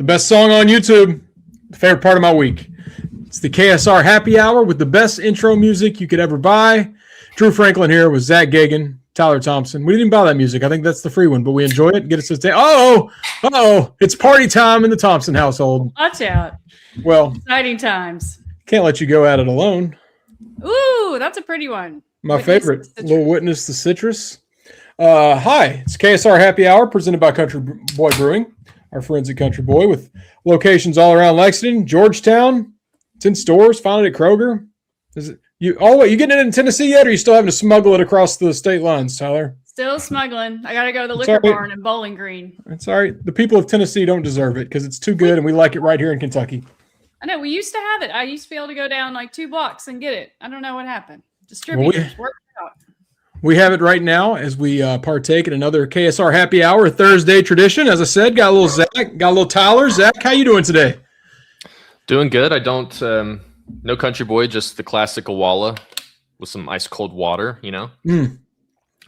best song on YouTube. Favorite part of my week. It's the KSR Happy Hour with the best intro music you could ever buy. Drew Franklin here with Zack Geoghegan, Tyler Thompson. We didn't even buy that music. I think that's the free one, but we enjoy it. Get us to stay. It's party time in the Thompson household. Watch out. Well, exciting times. Can't let you go at it alone. Ooh, that's a pretty one. My favorite, little Witness the Citrus. Hi, it's KSR Happy Hour presented by Country Boy Brewing, our friends at Country Boy, with locations all around Lexington, Georgetown. It's in stores. Found it at Kroger. You getting it in Tennessee yet, or are you still having to smuggle it across the state lines, Tyler? Still smuggling. I got to go to the liquor barn in Bowling Green. It's all right. The people of Tennessee don't deserve it because it's too good, and we like it right here in Kentucky. I know. We used to have it. I used to be able to go down like 2 blocks and get it. I don't know what happened. Distributors worked out. We have it right now as we partake in another KSR Happy Hour Thursday tradition. As I said, got a little Zach, got a little Tyler. Zach, how you doing today? Doing good. I don't, no Country Boy, just the classic Walla with some ice cold water, you know?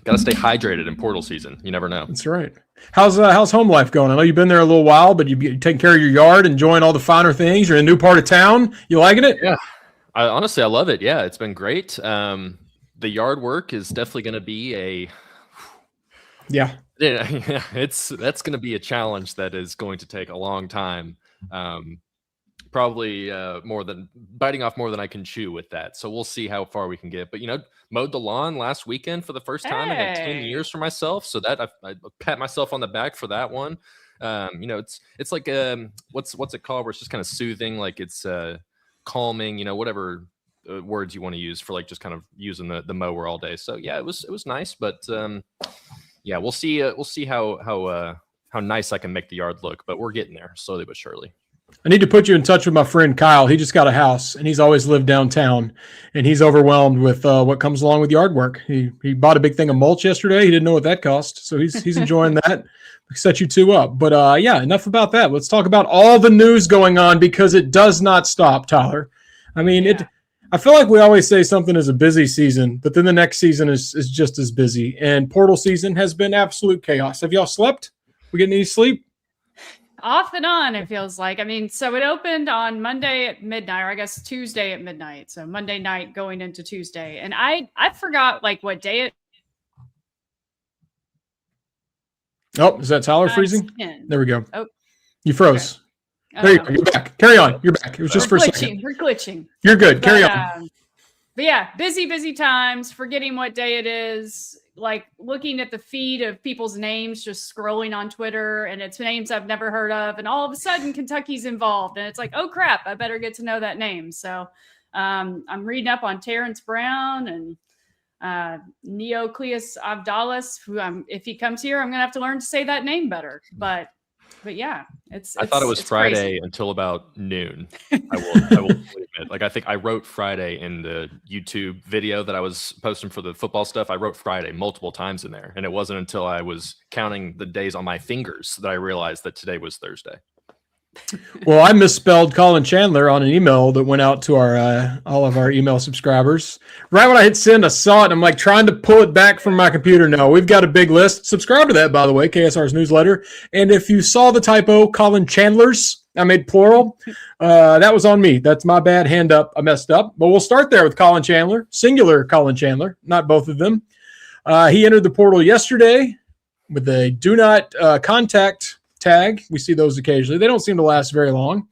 Got to stay hydrated in portal season. You never know. That's right. How's home life going? I know you've been there a little while, but you're taking care of your yard, enjoying all the finer things. You're in a new part of town. You liking it? Yeah. Honestly, I love it. Yeah, it's been great. The yard work is definitely going to be that's going to be a challenge that is going to take a long time. Probably biting off more than I can chew with that. So we'll see how far we can get. But, mowed the lawn last weekend for the first time in like 10 years for myself. So that I pat myself on the back for that one. It's like what's it called? Where it's just kind of soothing, like it's calming, whatever words you want to use for like just kind of using the mower all day. So yeah, it was nice. But we'll see how nice I can make the yard look. But we're getting there slowly but surely. I need to put you in touch with my friend Kyle. He just got a house, and he's always lived downtown, and he's overwhelmed with what comes along with yard work. He bought a big thing of mulch yesterday. He didn't know what that cost, so he's enjoying that. Set you two up. But enough about that. Let's talk about all the news going on because it does not stop, Tyler. I mean, I feel like we always say something is a busy season, but then the next season is just as busy, and portal season has been absolute chaos. Have y'all slept? We getting any sleep? Off and on, it feels like. I mean, so it opened on Monday at midnight, or I guess Tuesday at midnight. So Monday night going into Tuesday. And I forgot like what day it. Oh, is that Tyler freezing? 10. There we go. Oh, you froze. Okay. There you go. You're back. Carry on. You're back. It was just for a second. We're glitching. You're good. Carry on. But yeah, busy times, forgetting what day it is. Like looking at the feed of people's names, just scrolling on Twitter, and it's names I've never heard of. And all of a sudden Kentucky's involved, and it's like, oh crap, I better get to know that name. So I'm reading up on Terrence Brown and Neocleus Abdallas, who if he comes here, I'm going to have to learn to say that name better. But yeah, I thought it was Friday crazy. Until about noon. I will admit. Like, I think I wrote Friday in the YouTube video that I was posting for the football stuff. I wrote Friday multiple times in there. And it wasn't until I was counting the days on my fingers that I realized that today was Thursday. Well, I misspelled Collin Chandler on an email that went out to our all of our email subscribers. Right when I hit send, I saw it, and I'm like trying to pull it back from my computer. No, we've got a big list. Subscribe to that, by the way, KSR's newsletter. And if you saw the typo, Collin Chandler's, I made plural. That was on me. That's my bad. Hand up. I messed up. But we'll start there with Collin Chandler, singular Collin Chandler, not both of them. He entered the portal yesterday with a do not contact tag. We see those occasionally. They don't seem to last very long.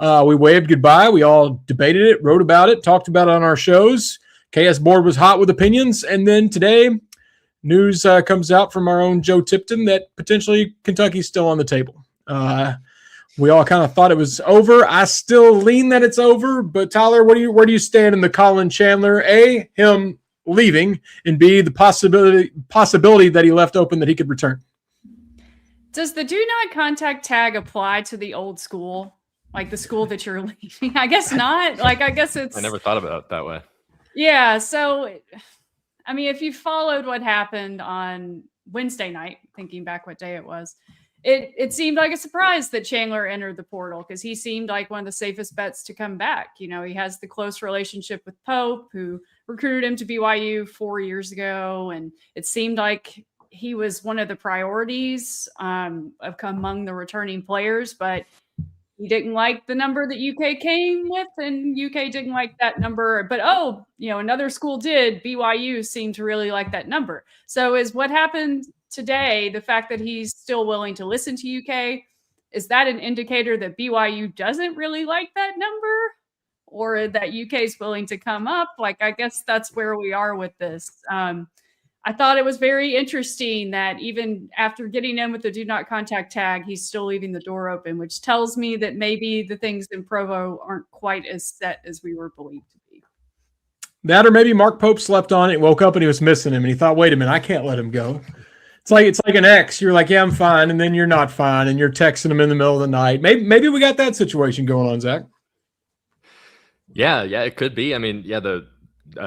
We waved goodbye. We all debated it, wrote about it, talked about it on our shows. KS board was hot with opinions. And then today, news comes out from our own Joe Tipton that potentially Kentucky's still on the table. We all kind of thought it was over. I still lean that it's over. But Tyler, where do you stand in the Collin Chandler? A, him leaving, and B, the possibility that he left open that he could return. Does the do not contact tag apply to the old school, like the school that you're leaving? I guess not. Like, I guess it's. I never thought about it that way. Yeah. So, I mean, if you followed what happened on Wednesday night, thinking back what day it was, it seemed like a surprise that Chandler entered the portal because he seemed like one of the safest bets to come back. He has the close relationship with Pope, who recruited him to BYU 4 years ago. And it seemed like he was one of the priorities among the returning players, but he didn't like the number that UK came with, and UK didn't like that number. But another school did. BYU seemed to really like that number. So is what happened today, the fact that he's still willing to listen to UK, is that an indicator that BYU doesn't really like that number, or that UK is willing to come up? Like, I guess that's where we are with this. I thought it was very interesting that even after getting in with the do not contact tag, he's still leaving the door open, which tells me that maybe the things in Provo aren't quite as set as we were believed to be. That, or maybe Mark Pope slept on it, woke up and he was missing him, and he thought, wait a minute, I can't let him go. It's like an ex. You're like, yeah, I'm fine, and then you're not fine, and you're texting him in the middle of the night. Maybe we got that situation going on, Zach. Yeah, it could be. I mean, the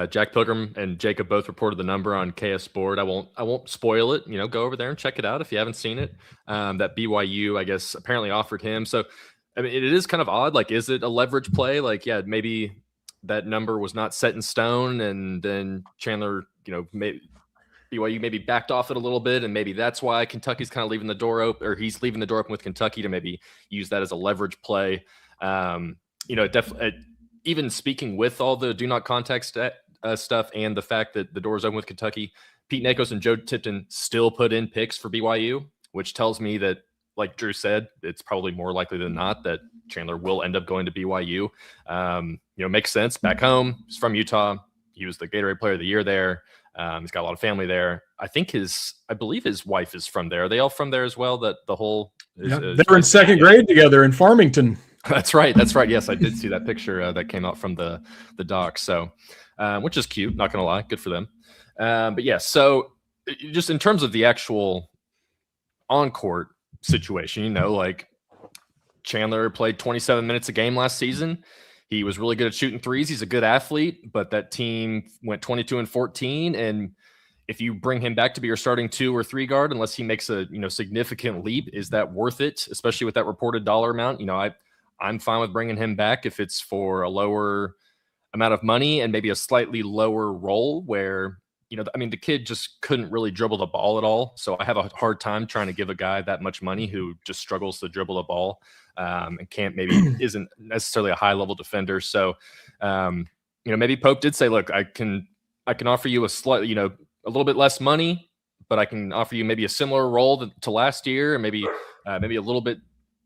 Jack Pilgrim and Jacob both reported the number on KS Sport. I won't spoil it. Go over there and check it out if you haven't seen it. That BYU, I guess, apparently offered him. So, I mean, it is kind of odd. Like, is it a leverage play? Like, yeah, maybe that number was not set in stone, and then Chandler, maybe BYU maybe backed off it a little bit, and maybe that's why Kentucky's kind of leaving the door open, or he's leaving the door open with Kentucky to maybe use that as a leverage play. Definitely. Even speaking with all the do not contact stuff and the fact that the door's open with Kentucky, Pete Nakos and Joe Tipton still put in picks for BYU, which tells me that, like Drew said, it's probably more likely than not that Chandler will end up going to BYU. Makes sense. Back home, he's from Utah. He was the Gatorade Player of the Year there. He's got a lot of family there. I believe his wife is from there. Are they all from there as well? That the whole they were in second grade together in Farmington. That's right. Yes, I did see that picture that came out from the doc. So, which is cute. Not gonna lie, good for them. But yeah, so just in terms of the actual on-court situation, like Chandler played 27 minutes a game last season. He was really good at shooting threes. He's a good athlete, but that team went 22-14. And if you bring him back to be your starting 2 or 3 guard, unless he makes a significant leap, is that worth it? Especially with that reported dollar amount. I'm fine with bringing him back if it's for a lower amount of money and maybe a slightly lower role where, the kid just couldn't really dribble the ball at all. So I have a hard time trying to give a guy that much money who just struggles to dribble the ball and isn't necessarily a high level defender. So, maybe Pope did say, look, I can offer you a little bit less money, but I can offer you maybe a similar role to last year, and maybe a little bit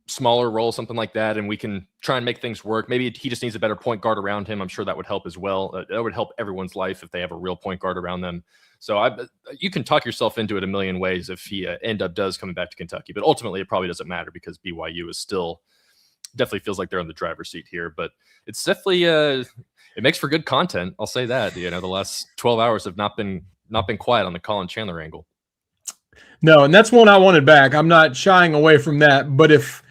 smaller role, something like that, and we can try and make things work. Maybe he just needs a better point guard around him. I'm sure that would help as well. That would help everyone's life if they have a real point guard around them. So you can talk yourself into it a million ways if he does coming back to Kentucky, but ultimately it probably doesn't matter because BYU is definitely feels like they're in the driver's seat here. But it's definitely it makes for good content. I'll say that. The last 12 hours have not been quiet on the Collin Chandler angle. No, and that's one I wanted back. I'm not shying away from that, but if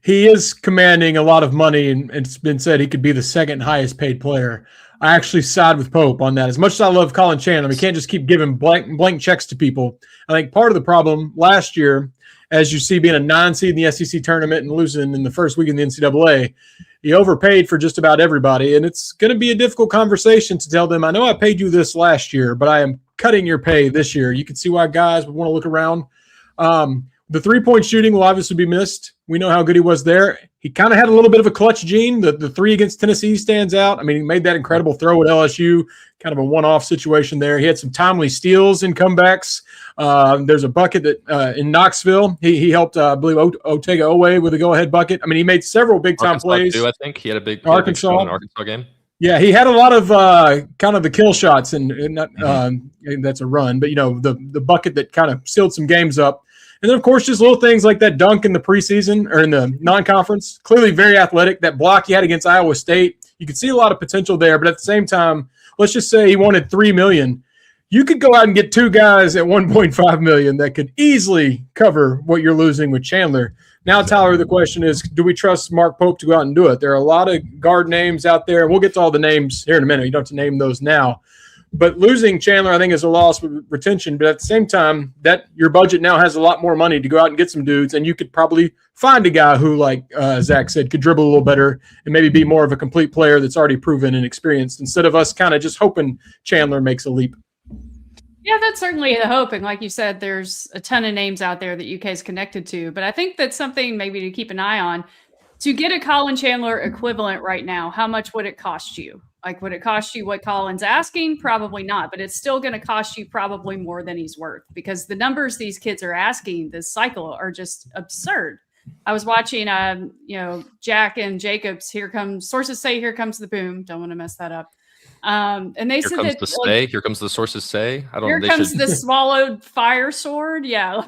he is commanding a lot of money, and it's been said he could be the second highest paid player, I actually side with Pope on that. As much as I love Collin Chandler, we can't just keep giving blank checks to people. I think part of the problem last year, as you see being a 9 seed in the SEC tournament and losing in the first week in the NCAA, he overpaid for just about everybody, and it's going to be a difficult conversation to tell them, I know I paid you this last year, but I am cutting your pay this year. You can see why guys would want to look around. The three-point shooting will obviously be missed. We know how good he was there. He kind of had a little bit of a clutch gene. The 3 against Tennessee stands out. I mean, he made that incredible throw at LSU, kind of a one-off situation there. He had some timely steals and comebacks. There's a bucket that in Knoxville. He helped, I believe, Otega Owe with a go-ahead bucket. I mean, he made several big-time plays. Too, I think he had a big Arkansas game. Yeah, he had a lot of kind of the kill shots, and not that's a run, but the bucket that kind of sealed some games up. And then, of course, just little things like that dunk in the preseason or in the non-conference. Clearly very athletic. That block he had against Iowa State, you could see a lot of potential there. But at the same time, let's just say he wanted $3 million. You could go out and get 2 guys at $1.5 million that could easily cover what you're losing with Chandler. Now, Tyler, the question is, do we trust Mark Pope to go out and do it? There are a lot of guard names out there, and we'll get to all the names here in a minute. You don't have to name those now. But losing Chandler, I think, is a loss of retention. But at the same time, that your budget now has a lot more money to go out and get some dudes, and you could probably find a guy who, like Zach said, could dribble a little better and maybe be more of a complete player that's already proven and experienced instead of us kind of just hoping Chandler makes a leap. Yeah, that's certainly the hope. And like you said, there's a ton of names out there that UK is connected to. But I think that's something maybe to keep an eye on. To get a Collin Chandler equivalent right now, how much would it cost you? Like, would it cost you what Collin's asking? Probably not, but it's still going to cost you probably more than he's worth, because the numbers these kids are asking this cycle are just absurd. I was watching, Jack and Jacobs. Sources say, here comes the boom. Don't want to mess that up. And they said that here comes the sources say. I don't. Here comes the swallowed fire sword. Yeah.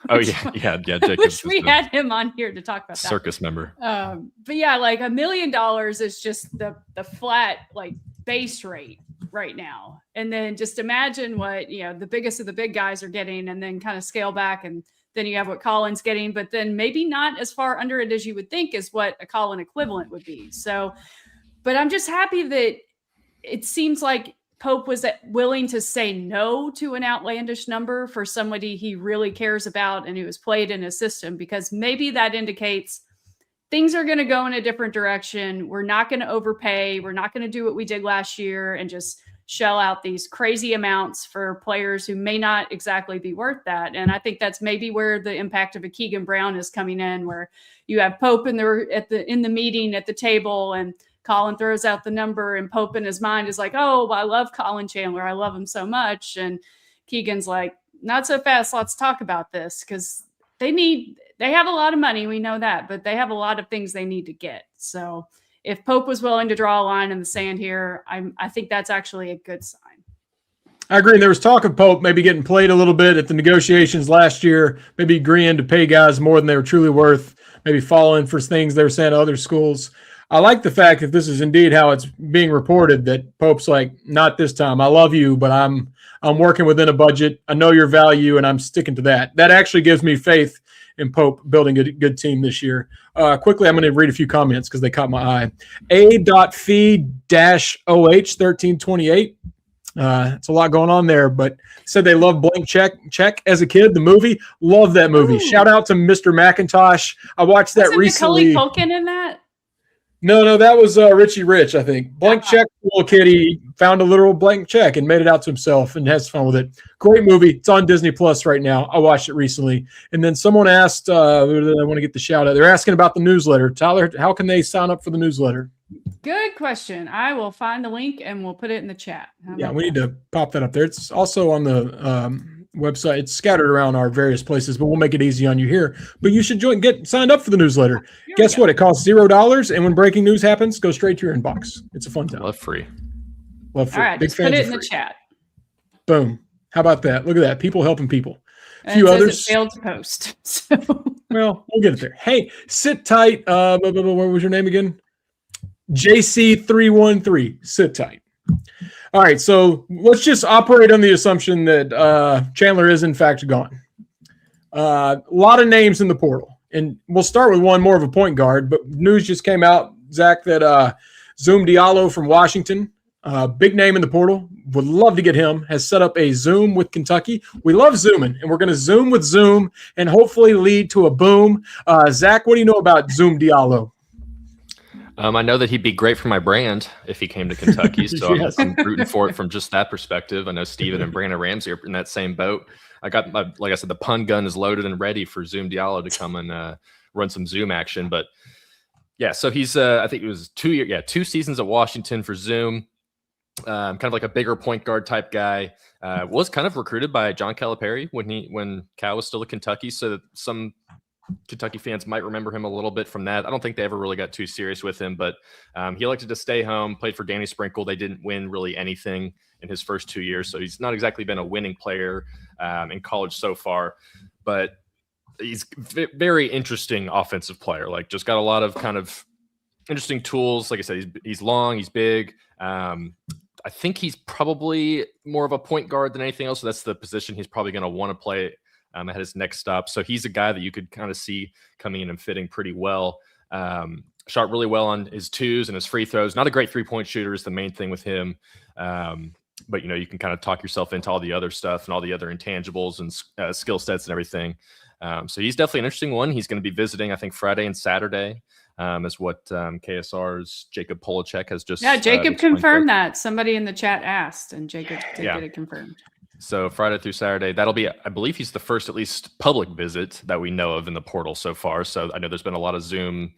Oh yeah. I wish we had him on here to talk about that. Circus member. But yeah, like $1 million is just the flat like base rate right now, and then just imagine what the biggest of the big guys are getting, and then kind of scale back, and then you have what Collin's getting, but then maybe not as far under it as you would think is what a Collin equivalent would be. So, but I'm just happy that it seems like Pope was willing to say no to an outlandish number for somebody he really cares about and who has played in his system, because maybe that indicates things are going to go in a different direction. We're not going to overpay. We're not going to do what we did last year and just shell out these crazy amounts for players who may not exactly be worth that. And I think that's maybe where the impact of a Keegan Brown is coming in, where you have Pope in the meeting at the table, and Collin throws out the number, and Pope in his mind is like, oh, I love Collin Chandler. I love him so much. And Keegan's like, not so fast. Let's talk about this, because they have a lot of money. We know that, but they have a lot of things they need to get. So if Pope was willing to draw a line in the sand here, I think that's actually a good sign. I agree. There was talk of Pope maybe getting played a little bit at the negotiations last year, maybe agreeing to pay guys more than they were truly worth, maybe falling for things they were saying to other schools. I like the fact that this is indeed how it's being reported, that Pope's like, not this time. I love you, but I'm working within a budget. I know your value, and I'm sticking to that. That actually gives me faith in Pope building a good team this year. Quickly, I'm going to read a few comments because they caught my eye. A.Fee-OH1328. It's a lot going on there, but said they love Blank Check as a kid. The movie, love that movie. Ooh. Shout out to Mr. McIntosh. I watched that recently. Macaulay Culkin in that? No, that was Richie Rich, I think. Blank Check, little kid, he found a literal blank check and made it out to himself and has fun with it. Great movie. It's on Disney Plus right now. I watched it recently. And then someone asked, I want to get the shout out. They're asking about the newsletter. Tyler, how can they sign up for the newsletter? Good question. I will find the link and we'll put it in the chat. Yeah, we need to pop that up there. It's also on the website. It's scattered around our various places, but we'll make it easy on you here. But you should get signed up for the newsletter. Guess what? It costs $0, and when breaking news happens, go straight to your inbox. It's a fun time. Love free. All right, just put it in the chat. Boom. How about that? Look at that. People helping people. A few others. It failed to post. So. Well, we'll get it there. Hey, sit tight. What was your name again? JC313. Sit tight. All right, so let's just operate on the assumption that Chandler is, in fact, gone. A lot of names in the portal. And we'll start with one more of a point guard, but news just came out, Zach, that Zoom Diallo from Washington, big name in the portal, would love to get him, has set up a Zoom with Kentucky. We love Zooming, and we're going to Zoom with Zoom and hopefully lead to a boom. Zach, what do you know about Zoom Diallo? I know that he'd be great for my brand if he came to Kentucky, so yes. I'm rooting for it from just that perspective. I know Steven and Brandon Ramsey are in that same boat. Like I said, the pun gun is loaded and ready for Zoom Diallo to come and run some Zoom action. But yeah, so he's I think it was 2 seasons at Washington for Zoom. Kind of like a bigger point guard type guy. Was kind of recruited by John Calipari when Cal was still at Kentucky, so that some Kentucky fans might remember him a little bit from that. I don't think they ever really got too serious with him, but he elected to stay home, played for Danny Sprinkle. They didn't win really anything in his first 2 years, so he's not exactly been a winning player in college so far, but he's very interesting offensive player. Like, just got a lot of kind of interesting tools. Like I said, he's long, he's big. I think he's probably more of a point guard than anything else, so that's the position he's probably going to want to play at his next stop. So he's a guy that you could kind of see coming in and fitting pretty well. Shot really well on his twos and his free throws. Not a great three-point shooter is the main thing with him. But, you can kind of talk yourself into all the other stuff and all the other intangibles and skill sets and everything. So he's definitely an interesting one. He's going to be visiting, I think, Friday and Saturday, is what KSR's Jacob Polachek has just. Yeah, Jacob confirmed that. Somebody in the chat asked, and Jacob did get it confirmed. So Friday through Saturday, that'll be, I believe he's the first, at least, public visit that we know of in the portal so far. So I know there's been a lot of Zoom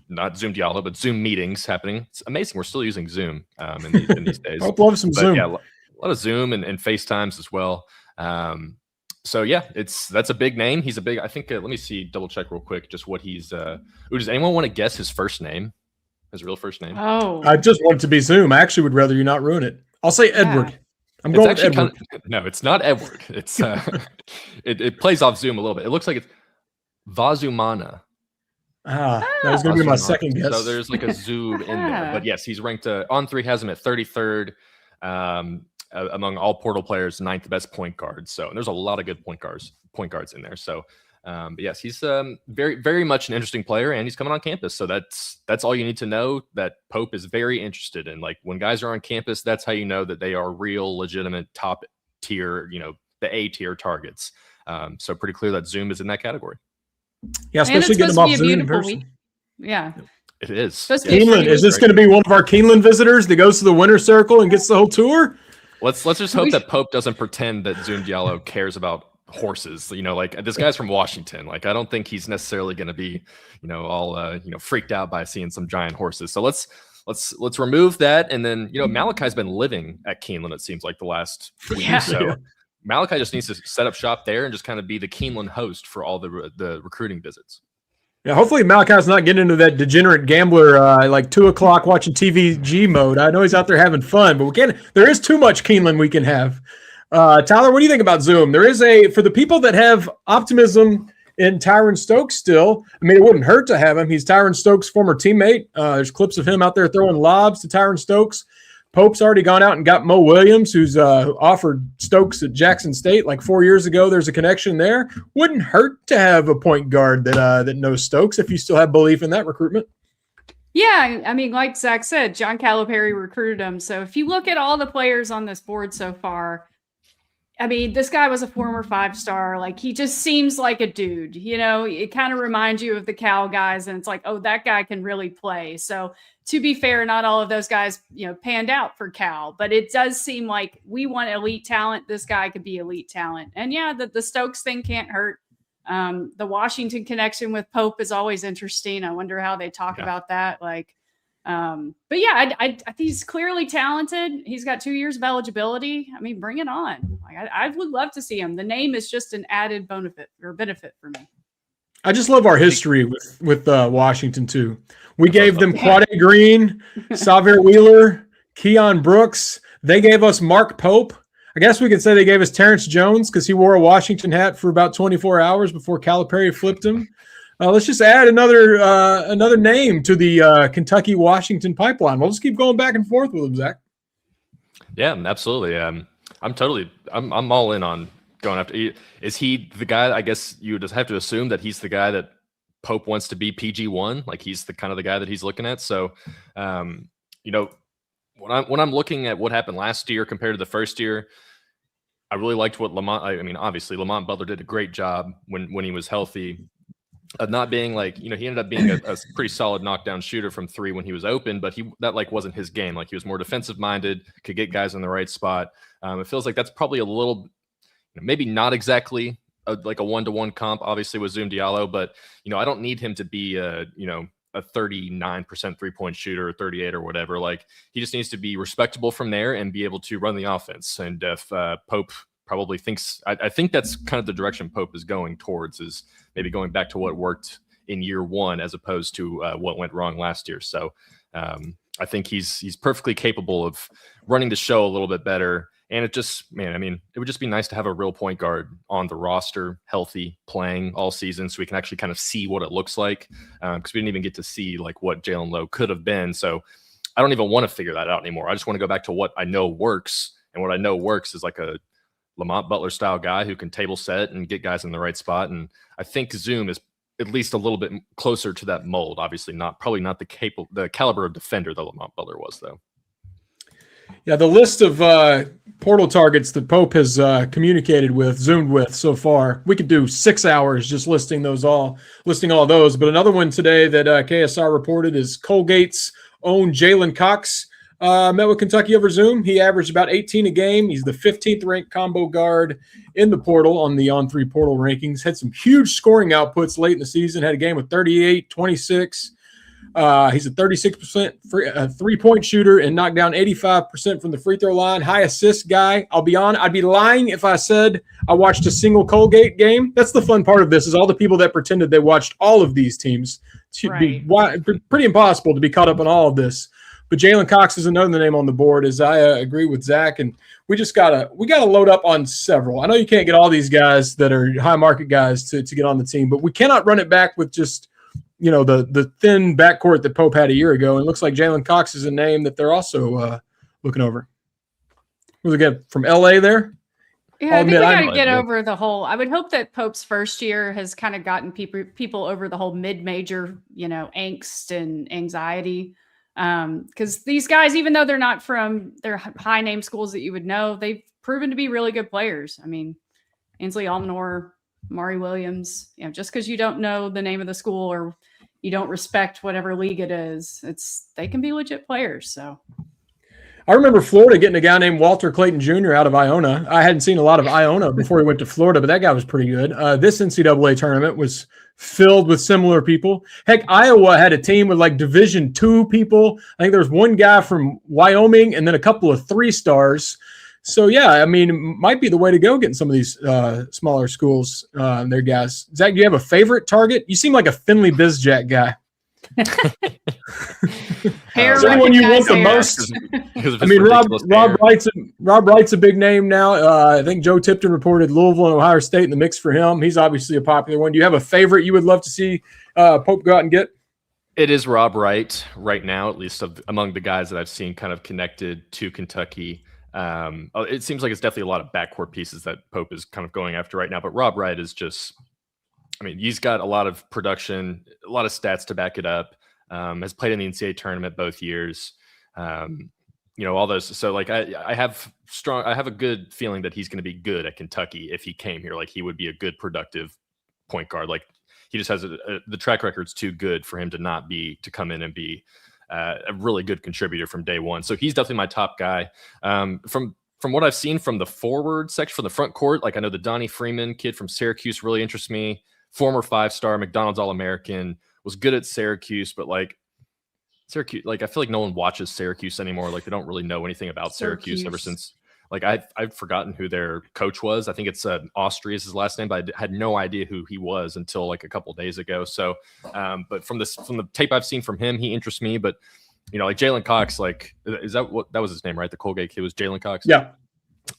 not Zoom Diallo, but Zoom meetings happening. It's amazing. We're still using Zoom in these days. I love some Zoom. Yeah, a lot of Zoom and FaceTimes as well. So yeah, that's a big name. He's a big. I think. Let me see. Double check real quick. Just what he's. Does anyone want to guess his first name? His real first name? Oh, I just want it to be Zoom. I actually would rather you not ruin it. I'll say Edward. I'm going with Edward. No, it's not Edward. It's it plays off Zoom a little bit. It looks like it's Vazumana. That was going to be my second guess. So there's like a Zoom in there. But yes, he's ranked On3 has him at 33rd among all portal players, 9th best point guard. So there's a lot of good point guards in there. So but yes, he's very, very much an interesting player, and he's coming on campus. So that's all you need to know, that Pope is very interested in. Like, when guys are on campus, that's how you know that they are real, legitimate, top tier, the A tier targets. So pretty clear that Zoom is in that category. Yeah, especially getting them off Zoom in person. Week. Yeah, it is. Keeneland, is this going to be one of our Keeneland visitors that goes to the winner circle and gets the whole tour? Let's just hope that Pope doesn't pretend that Zoom Diallo cares about horses. Like, this guy's from Washington. Like, I don't think he's necessarily going to be all freaked out by seeing some giant horses. So let's remove that. And then Malachi's been living at Keeneland, it seems like, the last week. So Malachi just needs to set up shop there and just kind of be the Keeneland host for all the recruiting visits. Yeah, hopefully Malachi's not getting into that degenerate gambler like 2 o'clock watching TVG mode. I know he's out there having fun, but there is too much Keeneland we can have. Tyler, what do you think about Zoom? There is for the people that have optimism in Tyron Stokes still, I mean, it wouldn't hurt to have him. He's Tyron Stokes' former teammate. There's clips of him out there throwing lobs to Tyron Stokes. Pope's already gone out and got Mo Williams, who's offered Stokes at Jackson State like 4 years ago. There's a connection there. Wouldn't hurt to have a point guard that knows Stokes if you still have belief in that recruitment. Yeah, I mean, like Zach said, John Calipari recruited him. So if you look at all the players on this board so far, I mean, this guy was a former 5-star. Like, he just seems like a dude, it kind of reminds you of the Cal guys. And it's like, oh, that guy can really play. So to be fair, not all of those guys, panned out for Cal, but it does seem like we want elite talent. This guy could be elite talent. And yeah, the Stokes thing can't hurt. The Washington connection with Pope is always interesting. I wonder how they talk about that. But yeah, I think he's clearly talented. He's got 2 years of eligibility. I mean, bring it on. I would love to see him. The name is just an added benefit for me. I just love our history with Washington too. We gave them Quade Green, Xavier Wheeler, Keon Brooks. They gave us Mark Pope. I guess we could say they gave us Terrence Jones because he wore a Washington hat for about 24 hours before Calipari flipped him. Let's just add another name to the Kentucky-Washington pipeline. We'll just keep going back and forth with them, Zach. Yeah, absolutely. I'm all in on going after. Is he the guy? I guess you just have to assume that he's the guy that Pope wants to be PG1. Like, he's the kind of the guy that he's looking at. So, when I'm looking at what happened last year compared to the first year, I really liked what obviously Lamont Butler did a great job when he was healthy. Of not being he ended up being a pretty solid knockdown shooter from 3 when he was open, but that wasn't his game. Like, he was more defensive minded, could get guys in the right spot. It feels like that's probably a little, maybe not exactly a 1-to-1 comp, obviously, with Zoom Diallo, but I don't need him to be a 39% 3-point shooter or 38 or whatever. Like, he just needs to be respectable from there and be able to run the offense. And if Pope probably thinks, I think that's kind of the direction Pope is going towards, is maybe going back to what worked in year 1 as opposed to what went wrong last year. So I think he's perfectly capable of running the show a little bit better. And it would just be nice to have a real point guard on the roster, healthy, playing all season, so we can actually kind of see what it looks like. Because we didn't even get to see what Jalen Lowe could have been. So I don't even want to figure that out anymore. I just want to go back to what I know works. And what I know works is like a Lamont Butler style guy who can table set and get guys in the right spot. And I think Zoom is at least a little bit closer to that mold. Obviously probably not the caliber of defender that Lamont Butler was, though. Yeah, the list of portal targets that Pope has zoomed with so far, we could do 6 hours just listing all those. But another one today that KSR reported is Colgate's own Jalen Cox met with Kentucky over Zoom. He averaged about 18 a game. He's the 15th ranked combo guard in the portal on the On3 portal rankings. Had some huge scoring outputs late in the season. Had a game with 38, 26, He's a 36% three-point shooter and knocked down 85% from the free throw line. High assist guy. I'd be lying if I said I watched a single Colgate game. That's the fun part of this, is all the people that pretended they watched all of these teams. Should be pretty impossible to be caught up on all of this. But Jalen Cox is another name on the board, as I agree with Zach, and we gotta load up on several. I know you can't get all these guys that are high market guys to get on the team, but we cannot run it back with just the thin backcourt that Pope had a year ago. And it looks like Jalen Cox is a name that they're also looking over. Was it good from LA there? Yeah, I think we got to get over the whole. I would hope that Pope's first year has kind of gotten people over the whole mid-major, angst and anxiety. Because these guys, even though they're not from their high name schools that you would know, they've proven to be really good players. I mean, Ainsley Almanor, Mari Williams, just because you don't know the name of the school or you don't respect whatever league it is, they can be legit players. So I remember Florida getting a guy named Walter Clayton Jr. out of Iona. I hadn't seen a lot of Iona before he went to Florida, but that guy was pretty good. This NCAA tournament was filled with similar people. Heck, Iowa had a team with like Division II people. I think there was one guy from Wyoming and then a couple of 3-stars. So, yeah, I mean, it might be the way to go getting some of these smaller schools and their guys. Zach, do you have a favorite target? You seem like a Finley Bizjack guy. Is there anyone you want the most? I mean, Rob Wright's a big name now. I think Joe Tipton reported Louisville and Ohio State in the mix for him. He's obviously a popular one. Do you have a favorite you would love to see Pope go out and get? It is Rob Wright right now, at least among the guys that I've seen kind of connected to Kentucky. It seems like it's definitely a lot of backcourt pieces that Pope is kind of going after right now. But Rob Wright is just, I mean, he's got a lot of production, a lot of stats to back it up. Has played in the NCAA tournament both years. All those. So like I have a good feeling that he's going to be good at Kentucky if he came here. Like he would be a good productive point guard. Like he just has the track record's too good for him to come in and be a really good contributor from day one. So he's definitely my top guy. From what I've seen from the forward section, from the front court, like I know the Donnie Freeman kid from Syracuse really interests me. Former 5-star, McDonald's All-American, was good at Syracuse, but like Syracuse, like I feel like no one watches Syracuse anymore. Like they don't really know anything about Syracuse ever since. Like I've forgotten who their coach was. I think it's Austria is his last name, but I had no idea who he was until like a couple of days ago. So, but from the tape I've seen from him, he interests me. But like Jalen Cox, like is that was his name, right? The Colgate kid was Jalen Cox. Yeah.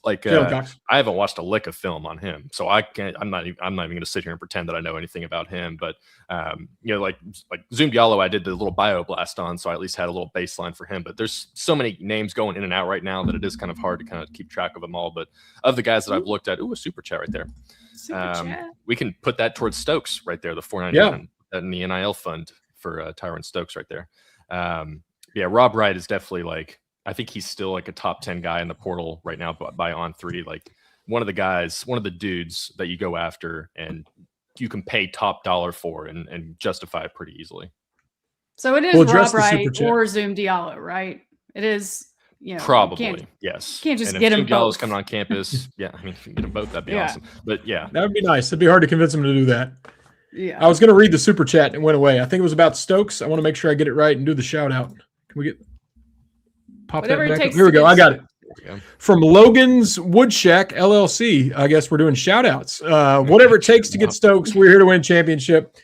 Like I haven't watched a lick of film on him, so I'm not even going to sit here and pretend that I know anything about him. But like Zoom Diallo, I did the little bio blast on, so I at least had a little baseline for him. But there's so many names going in and out right now that it is kind of hard to kind of keep track of them all. But of the guys that I've looked at, a super chat right there. We can put that towards Stokes right there, the $4.99 and the NIL fund for Tyron Stokes right there. Rob Wright is definitely like. I think he's still like a top 10 guy in the portal right now by On3, like one of the dudes that you go after and you can pay top dollar for and justify it pretty easily. So it is Rob Wright or Zoom Diallo, right? It is, probably, yes. Can't just get him both. Diallo's coming on campus. Yeah, I mean, if you get them both, that'd be awesome. But yeah. That would be nice. It'd be hard to convince him to do that. Yeah. I was going to read the super chat and it went away. I think it was about Stokes. I want to make sure I get it right and do the shout out. Can we get... Pop Whatever that back it up. takes. Here we go. I got it. From Logan's Woodshack LLC. I guess we're doing shout outs. Whatever it takes to get Stokes. We're here to win championship.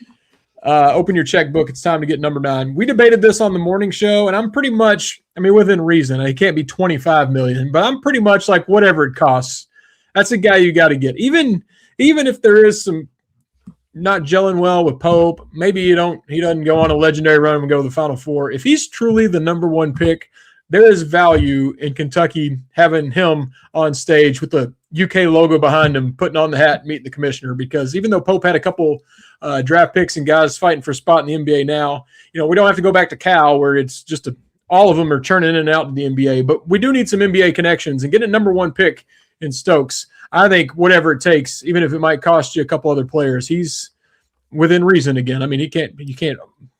Open your checkbook. It's time to get number 9. We debated this on the morning show, and I'm pretty much, within reason. It can't be $25 million, but I'm pretty much like whatever it costs. That's a guy you got to get. Even if there is some not gelling well with Pope, maybe he doesn't go on a legendary run and go to the Final Four. If he's truly the number 1 pick, there is value in Kentucky having him on stage with the UK logo behind him, putting on the hat and meeting the commissioner, because even though Pope had a couple draft picks and guys fighting for a spot in the NBA now, we don't have to go back to Cal where it's just all of them are turning in and out to the NBA, but we do need some NBA connections and getting a number 1 pick in Stokes. I think whatever it takes, even if it might cost you a couple other players, he's within reason again. You can't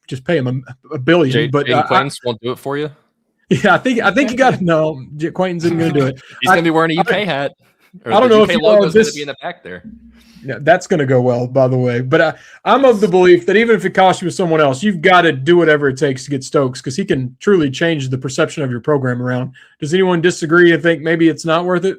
just pay him a billion, but Quaintance won't do it for you. Yeah, I think you got to know. Quaintance isn't going to do it. He's going to be wearing a UK hat. Or I don't the know UK if you logo are is going to this. be in the back there. Yeah, that's going to go well, by the way. But I'm of the belief that even if it costs you with someone else, you've got to do whatever it takes to get Stokes because he can truly change the perception of your program around. Does anyone disagree and think maybe it's not worth it?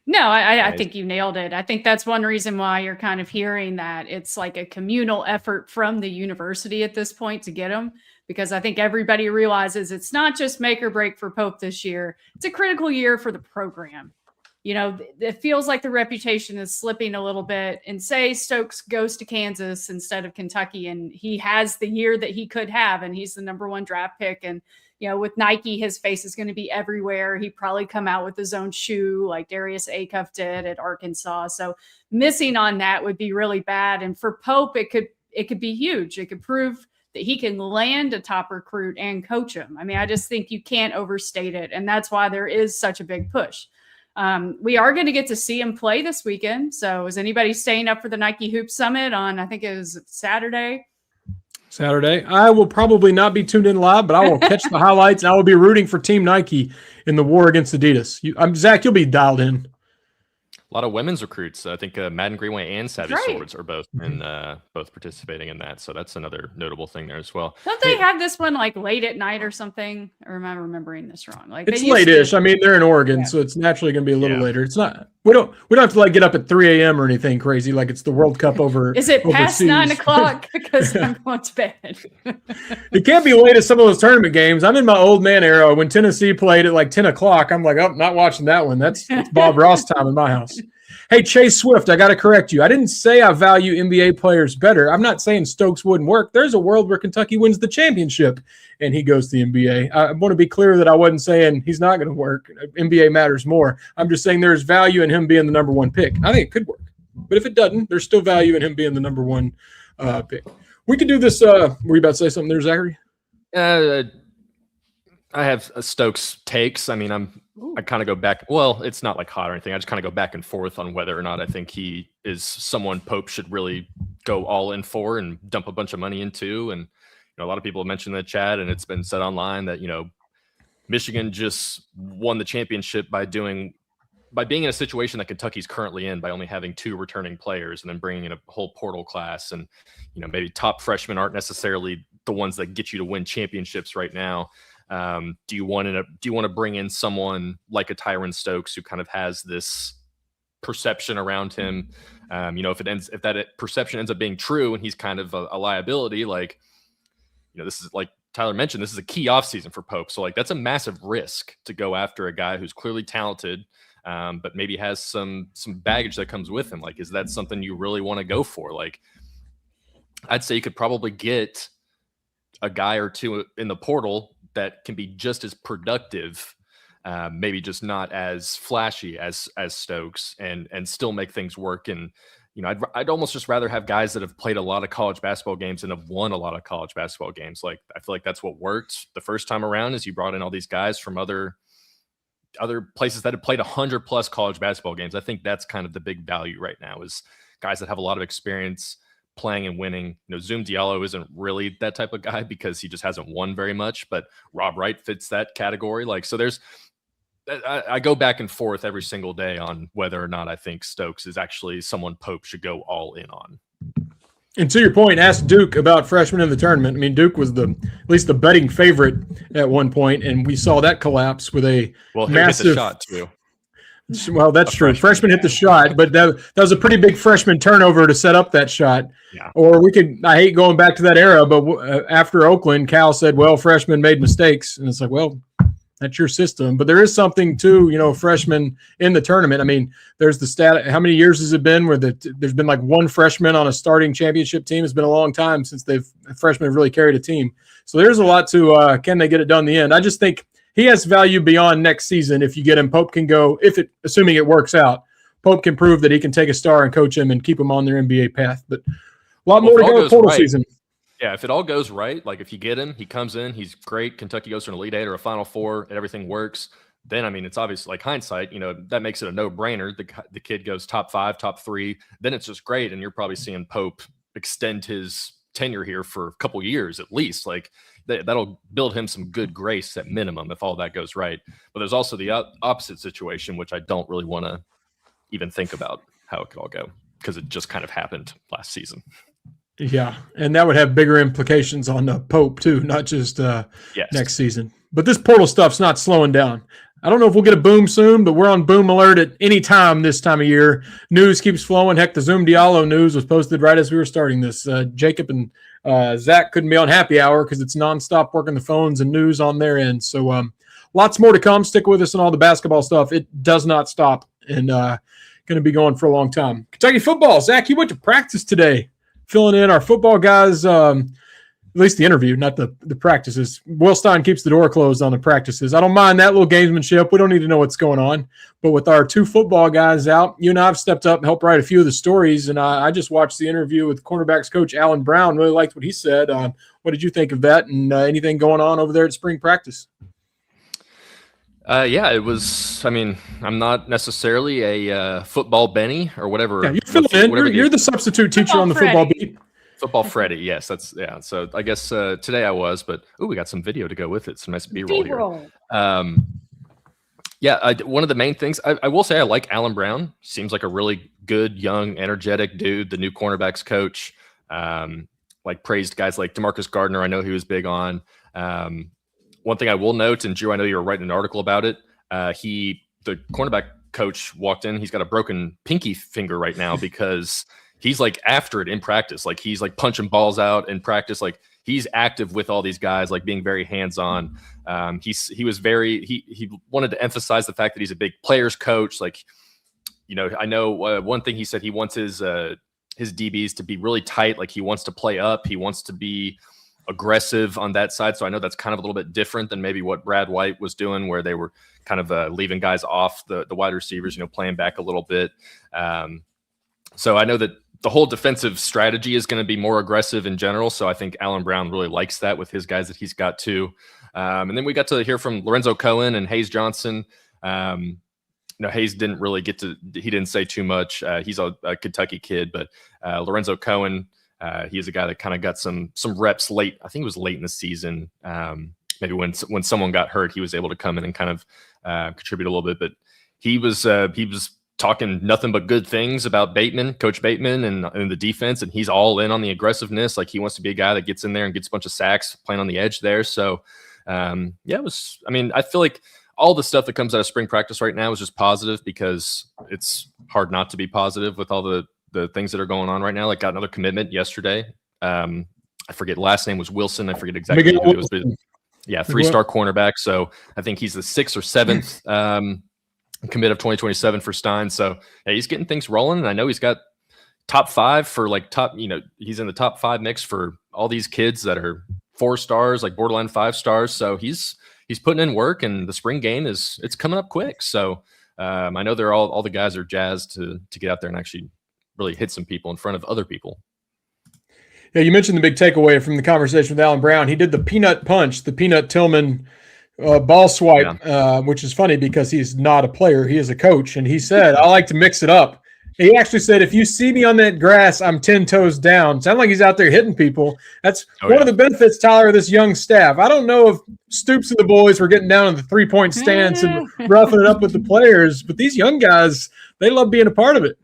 No, I think you nailed it. I think that's one reason why you're kind of hearing that it's like a communal effort from the university at this point to get him, because I think everybody realizes it's not just make or break for Pope this year. It's a critical year for the program. It feels like the reputation is slipping a little bit, and say Stokes goes to Kansas instead of Kentucky and he has the year that he could have and he's the number 1 draft pick, and with Nike, his face is going to be everywhere. He'd probably come out with his own shoe like Darius Acuff did at Arkansas. So missing on that would be really bad. And for Pope, it could be huge. It could prove that he can land a top recruit and coach him. I mean, I just think you can't overstate it. And that's why there is such a big push. We are going to get to see him play this weekend. So is anybody staying up for the Nike Hoop Summit on, I think it was Saturday? I will probably not be tuned in live, but I will catch the highlights and I will be rooting for Team Nike in the war against Adidas. Zach, you'll be dialed in. A lot of women's recruits. I think Madden Greenway and Savvy Right. Swords are both both participating in that. So that's another notable thing there as well. Don't they have this one like late at night or something? Or am I remembering this wrong? Like it's late-ish. I mean, they're in Oregon, so it's naturally going to be a little later. It's not. We don't have to like get up at 3 a.m. or anything crazy like it's the World Cup over. Is it past overseas. 9 o'clock? Because I'm going to bed. It can't be late as some of those tournament games. I'm in my old man era. When Tennessee played at like 10 o'clock, I'm like, oh, not watching that one. That's Bob Ross time in my house. Hey, Chase Swift, I got to correct you. I didn't say I value NBA players better. I'm not saying Stokes wouldn't work. There's a world where Kentucky wins the championship and he goes to the NBA. I want to be clear that I wasn't saying he's not going to work. NBA matters more. I'm just saying there's value in him being the number 1 pick. I think it could work. But if it doesn't, there's still value in him being the number 1 pick. We could do this. Were you about to say something there, Zachary? I have Stokes takes. I mean, I kind of go back. Well, it's not like hot or anything. I just kind of go back and forth on whether or not I think he is someone Pope should really go all in for and dump a bunch of money into. And a lot of people have mentioned in the chat, and it's been said online that Michigan just won the championship by being in a situation that Kentucky's currently in by only having 2 returning players and then bringing in a whole portal class. And maybe top freshmen aren't necessarily the ones that get you to win championships right now. Do you want to bring in someone like a Tyron Stokes who kind of has this perception around him? If that perception ends up being true and he's kind of a liability, like, this is like Tyler mentioned, this is a key offseason for Pope. So like, that's a massive risk to go after a guy who's clearly talented, but maybe has some baggage that comes with him. Like, is that something you really want to go for? Like, I'd say you could probably get a guy or two in the portal that can be just as productive, maybe just not as flashy as Stokes, and still make things work. And I'd almost just rather have guys that have played a lot of college basketball games and have won a lot of college basketball games. Like, I feel like that's what worked the first time around, is you brought in all these guys from other places that have played 100+ college basketball games. I think that's kind of the big value right now, is guys that have a lot of experience playing and winning. Zoom Diallo isn't really that type of guy because he just hasn't won very much, but Rob Wright fits that category. Like, so I go back and forth every single day on whether or not I think Stokes is actually someone Pope should go all in on. And to your point, ask Duke about freshmen in the tournament. I mean, Duke was at least the betting favorite at one point, and we saw that collapse with a massive hit the shot too. Well, that's true. Freshman hit the shot, but that was a pretty big freshman turnover to set up that shot. Yeah. Or I hate going back to that era, but after Oakland, Cal said, well, freshmen made mistakes. And it's like, well, that's your system. But there is something to, freshmen in the tournament. I mean, there's the stat. How many years has it been where there's been like one freshman on a starting championship team? It's been a long time since freshmen have really carried a team. So there's a lot to can they get it done in the end? I just think he has value beyond next season. If you get him, Pope can go, assuming it works out, Pope can prove that he can take a star and coach him and keep him on their NBA path. But a lot more to go with portal season. Yeah, if it all goes right, like if you get him, he comes in, he's great. Kentucky goes to an Elite Eight or a Final Four, and everything works. Then, I mean, it's obviously like hindsight, that makes it a no-brainer. The kid goes top 5, top 3. Then it's just great, and you're probably seeing Pope extend his tenure here for a couple years at least. Like, that'll build him some good grace at minimum if all that goes right. But there's also the opposite situation, which I don't really want to even think about how it could all go, because it just kind of happened last season. Yeah, and that would have bigger implications on Pope too, not just next season. But this portal stuff's not slowing down. I don't know if we'll get a boom soon, but we're on boom alert at any time this time of year. News keeps flowing. Heck, the Zoom Diallo news was posted right as we were starting this. Jacob and Zach couldn't be on happy hour because it's nonstop working the phones and news on their end. So lots more to come. Stick with us on all the basketball stuff. It does not stop, and going to be going for a long time. Kentucky football. Zach, you went to practice today, filling in our football guys, at least the interview, not the practices. Will Stein keeps the door closed on the practices. I don't mind that little gamesmanship. We don't need to know what's going on. But with our 2 football guys out, you and I have stepped up and helped write a few of the stories. And I just watched the interview with cornerbacks coach Alan Brown. Really liked what he said. What did you think of that, and anything going on over there at spring practice? Yeah, it was. I mean, I'm not necessarily a football Benny or whatever. Yeah, you're filling in. You're the substitute teacher on the football beat. Football Freddy, yes, that's So I guess today I was, but we got some video to go with it. Some nice B-roll here. One of the main things I will say, I like Alan Brown. Seems like a really good, young, energetic dude. The new cornerbacks coach. Praised guys like DeMarcus Gardner. I know he was big on. One thing I will note, and Drew, I know you were writing an article about it. The cornerback coach walked in. He's got a broken pinky finger right now because he's like after it in practice. Like he's like punching balls out in practice. Like he's active with all these guys, like being very hands-on. He wanted to emphasize the fact that he's a big players coach. Like, I know one thing he said, he wants his DBs to be really tight. Like he wants to play up. He wants to be aggressive on that side. So I know that's kind of a little bit different than maybe what Brad White was doing, where they were kind of leaving guys off the wide receivers, playing back a little bit. So I know that the whole defensive strategy is going to be more aggressive in general. So I think Alan Brown really likes that with his guys that he's got too. And then we got to hear from Lorenzo Cohen and Hayes Johnson. Hayes didn't really he didn't say too much. He's a Kentucky kid, but Lorenzo Cohen, he is a guy that kind of got some reps late. I think it was late in the season. Maybe when someone got hurt, he was able to come in and kind of contribute a little bit. But he was talking nothing but good things about Coach Bateman and the defense, and he's all in on the aggressiveness. Like he wants to be a guy that gets in there and gets a bunch of sacks playing on the edge there. So it was. I mean, I feel like all the stuff that comes out of spring practice right now is just positive, because it's hard not to be positive with all the things that are going on right now. Like got another commitment yesterday. I forget, last name was Wilson. I forget exactly who it was. But yeah, 3-star cornerback. So I think he's the 6th or 7th commit of 2027 for Stein. So yeah, he's getting things rolling. And I know he's got top 5 for he's in the top 5 mix for all these kids that are 4 stars, like borderline 5 stars. So he's putting in work, and the spring game it's coming up quick. So I know they're all the guys are jazzed to get out there and actually really hit some people in front of other people. Yeah, you mentioned the big takeaway from the conversation with Alan Brown. He did the peanut punch, the peanut Tillman ball swipe, which is funny because he's not a player. He is a coach. And he said, I like to mix it up. He actually said, if you see me on that grass, I'm 10 toes down. Sound like he's out there hitting people. That's one of the benefits, Tyler, of this young staff. I don't know if Stoops and the boys were getting down in the 3-point stance and roughing it up with the players, but these young guys, they love being a part of it.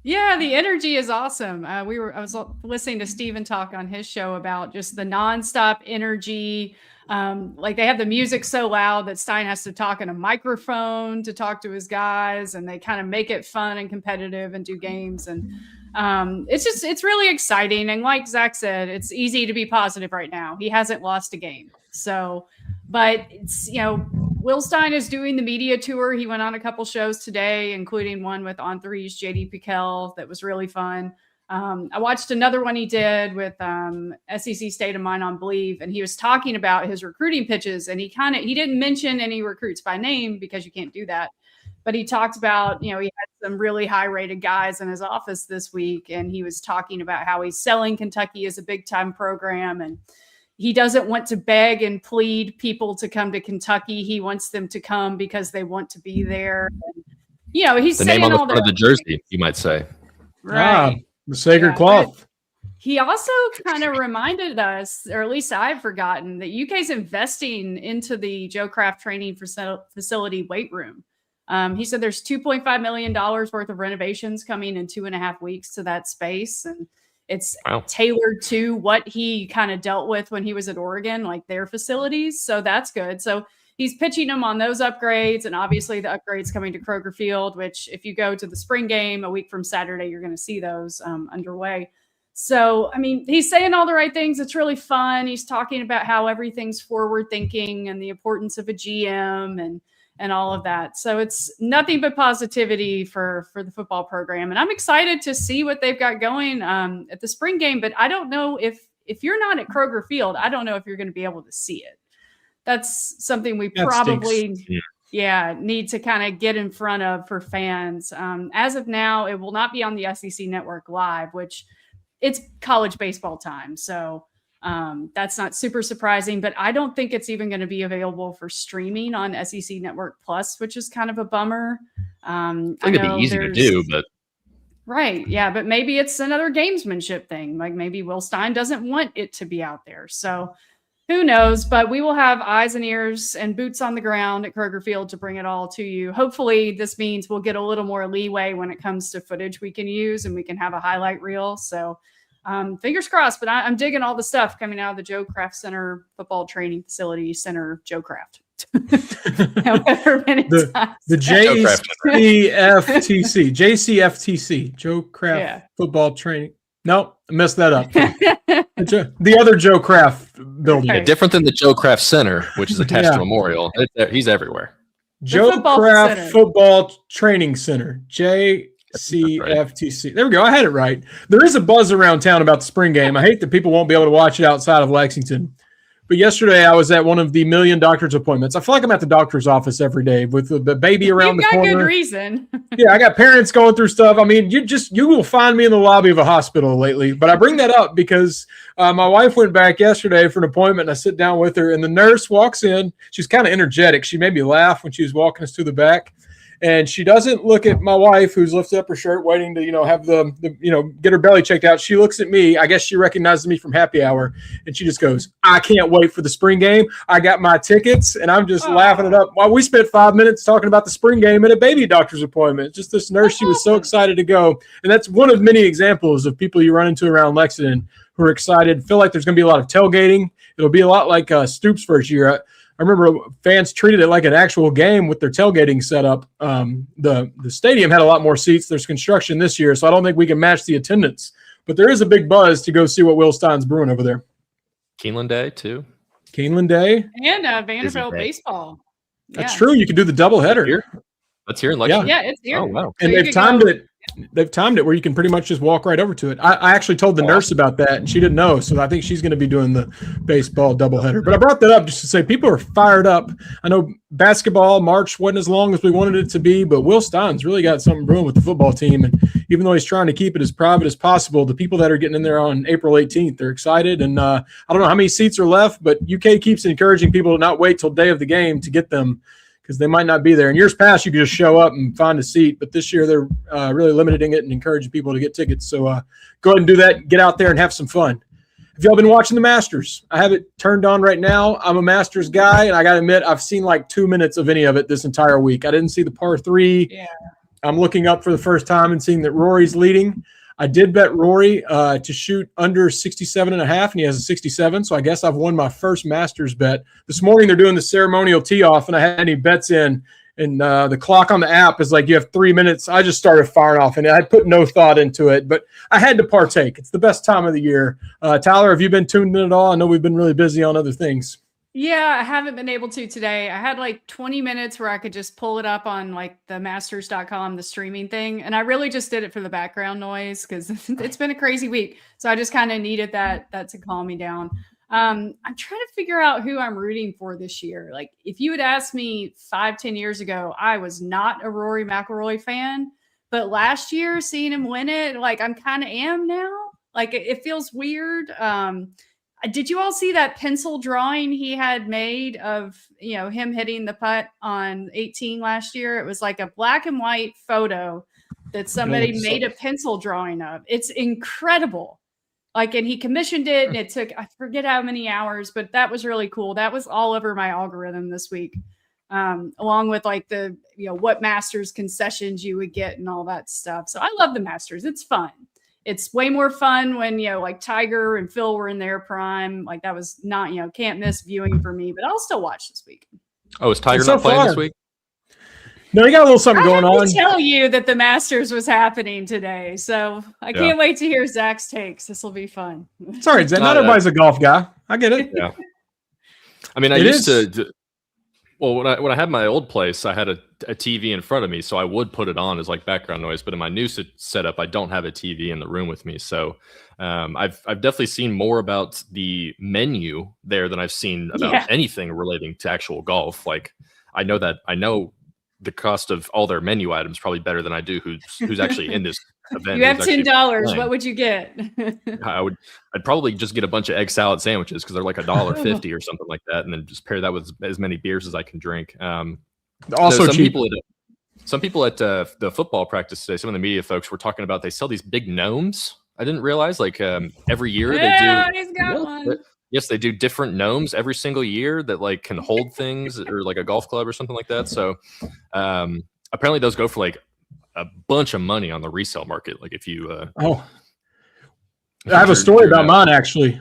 Yeah, the energy is awesome. I was listening to Steven talk on his show about just the nonstop energy. Like they have the music so loud that Stein has to talk in a microphone to talk to his guys, and they kind of make it fun and competitive and do games. And it's really exciting. And like Zach said, it's easy to be positive right now. He hasn't lost a game. So, but it's, Will Stein is doing the media tour. He went on a couple shows today, including one with On3's JD Piquel that was really fun. I watched another one he did with SEC State of Mind on Believe, and he was talking about his recruiting pitches, and he didn't mention any recruits by name because you can't do that. But he talked about, he had some really high-rated guys in his office this week, and he was talking about how he's selling Kentucky as a big-time program, and he doesn't want to beg and plead people to come to Kentucky. He wants them to come because they want to be there. And, he's the saying name on the all front of the jersey, you might say. Right. The sacred cloth. He also kind of reminded us, or at least I've forgotten, that UK's investing into the Joe Craft training facility weight room. He said there's $2.5 million worth of renovations coming in 2.5 weeks to that space. And it's tailored to what he kind of dealt with when he was at Oregon, like their facilities. So that's good. So he's pitching them on those upgrades. And obviously the upgrades coming to Kroger Field, which if you go to the spring game a week from Saturday, you're going to see those underway. So, I mean, he's saying all the right things. It's really fun. He's talking about how everything's forward thinking and the importance of a GM and all of that. So it's nothing but positivity for the football program. And I'm excited to see what they've got going at the spring game. But I don't know if you're not at Kroger Field, I don't know if you're going to be able to see it. That's something we probably need to kind of get in front of for fans. As of now, it will not be on the SEC Network Live, which it's college baseball time. So that's not super surprising, but I don't think it's even going to be available for streaming on SEC Network Plus, which is kind of a bummer. I think it'd be easy to do, but right. Yeah. But maybe it's another gamesmanship thing. Like maybe Will Stein doesn't want it to be out there. So who knows, but we will have eyes and ears and boots on the ground at Kroger Field to bring it all to you. Hopefully this means we'll get a little more leeway when it comes to footage we can use and we can have a highlight reel. So fingers crossed, but I'm digging all the stuff coming out of the Joe Kraft Center football training facility center, Joe Kraft. the JCFTC, Joe Kraft football training. No, I messed that up. The other Joe Kraft building. Yeah, different than the Joe Kraft Center, which is attached to Memorial. He's everywhere. Joe Kraft Football Training Center, JCFTC. There we go. I had it right. There is a buzz around town about the spring game. I hate that people won't be able to watch it outside of Lexington. But yesterday I was at one of the million doctor's appointments. I feel like I'm at the doctor's office every day with the baby around the corner. You've got good reason. Yeah, I got parents going through stuff. I mean, you will find me in the lobby of a hospital lately. But I bring that up because my wife went back yesterday for an appointment, and I sit down with her, and the nurse walks in. She's kind of energetic. She made me laugh when she was walking us to the back. And she doesn't look at my wife, who's lifted up her shirt, waiting to, have the get her belly checked out. She looks at me. I guess she recognizes me from happy hour, and she just goes, "I can't wait for the spring game. I got my tickets," and I'm just laughing it up. Well, we spent 5 minutes talking about the spring game at a baby doctor's appointment. Just this nurse, she was so excited to go, and that's one of many examples of people you run into around Lexington who are excited. Feel like there's going to be a lot of tailgating. It'll be a lot like Stoops' first year. I remember fans treated it like an actual game with their tailgating setup. The stadium had a lot more seats. There's construction this year, so I don't think we can match the attendance. But there is a big buzz to go see what Will Stein's brewing over there. Keeneland Day, too. Keeneland Day. And Vanderbilt baseball. That's true. You could do the doubleheader. That's here in Lexington. Yeah, it's here. Oh, wow. And so they've timed it. They've timed it where you can pretty much just walk right over to it. I actually told the nurse about that, and she didn't know. So I think she's going to be doing the baseball doubleheader. But I brought that up just to say people are fired up. I know basketball, March wasn't as long as we wanted it to be, but Will Stein's really got something brewing with the football team. And even though he's trying to keep it as private as possible, the people that are getting in there on April 18th, they're excited. And I don't know how many seats are left, but UK keeps encouraging people to not wait till day of the game to get them, because they might not be there. In years past, you could just show up and find a seat, but this year they're really limiting it and encouraging people to get tickets. So go ahead and do that. Get out there and have some fun. Have y'all been watching the Masters? I have it turned on right now. I'm a Masters guy, and I got to admit, I've seen like 2 minutes of any of it this entire week. I didn't see the par 3. Yeah. I'm looking up for the first time and seeing that Rory's leading. I did bet Rory to shoot under 67.5, and he has a 67, so I guess I've won my first Masters bet. This morning they're doing the ceremonial tee-off, and I had any bets in, and the clock on the app is like you have 3 minutes. I just started firing off, and I put no thought into it, but I had to partake. It's the best time of the year. Tyler, have you been tuned in at all? I know we've been really busy on other things. Yeah, I haven't been able to today. I had like 20 minutes where I could just pull it up on like the masters.com, the streaming thing. And I really just did it for the background noise because it's been a crazy week. So I just kind of needed that to calm me down. I'm trying to figure out who I'm rooting for this year. Like if you had asked me 5-10 years ago, I was not a Rory McIlroy fan, but last year seeing him win it, like I'm kind of am now. Like it feels weird. Did you all see that pencil drawing he had made of, him hitting the putt on 18 last year? It was like a black and white photo that somebody made a pencil drawing of. It's incredible. Like, and he commissioned it, and it took, I forget how many hours, but that was really cool. That was all over my algorithm this week. along with like the, what Masters concessions you would get and all that stuff. So I love the Masters. It's fun. It's way more fun when, like Tiger and Phil were in their prime. Like that was not, can't miss viewing for me, but I'll still watch this weekend. Oh, is Tiger not playing this week? No, you got a little something going on. I tell you that the Masters was happening today, so I can't wait to hear Zach's takes. This will be fun. Sorry, Zach. Not everybody's a golf guy. I get it. Yeah. I mean, I used to. Well, when I had my old place, I had a TV in front of me, so I would put it on as like background noise. But in my new setup, I don't have a TV in the room with me, so I've definitely seen more about the menu there than I've seen about anything relating to actual golf. Like I know the cost of all their menu items probably better than I do who's actually in this event. You have $10. What would you get? I'd probably just get a bunch of egg salad sandwiches because they're like $1.50 or something like that, and then just pair that with as many beers as I can drink. Also, some people at the football practice today, some of the media folks were talking about they sell these big gnomes. I didn't realize every year they do. He's got one. Yes, they do different gnomes every single year that like can hold things or like a golf club or something like that. So apparently those go for like a bunch of money on the resale market. Like if you I have a story about mine actually.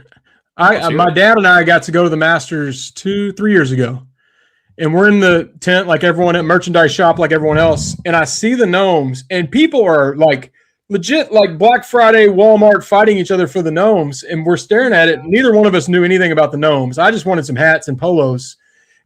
My dad and I got to go to the Masters 2-3 years ago, and we're in the tent like everyone at merchandise shop like everyone else, and I see the gnomes, and people are like legit like Black Friday Walmart fighting each other for the gnomes, and we're staring at it. Neither one of us knew anything about the gnomes. I just wanted some hats and polos.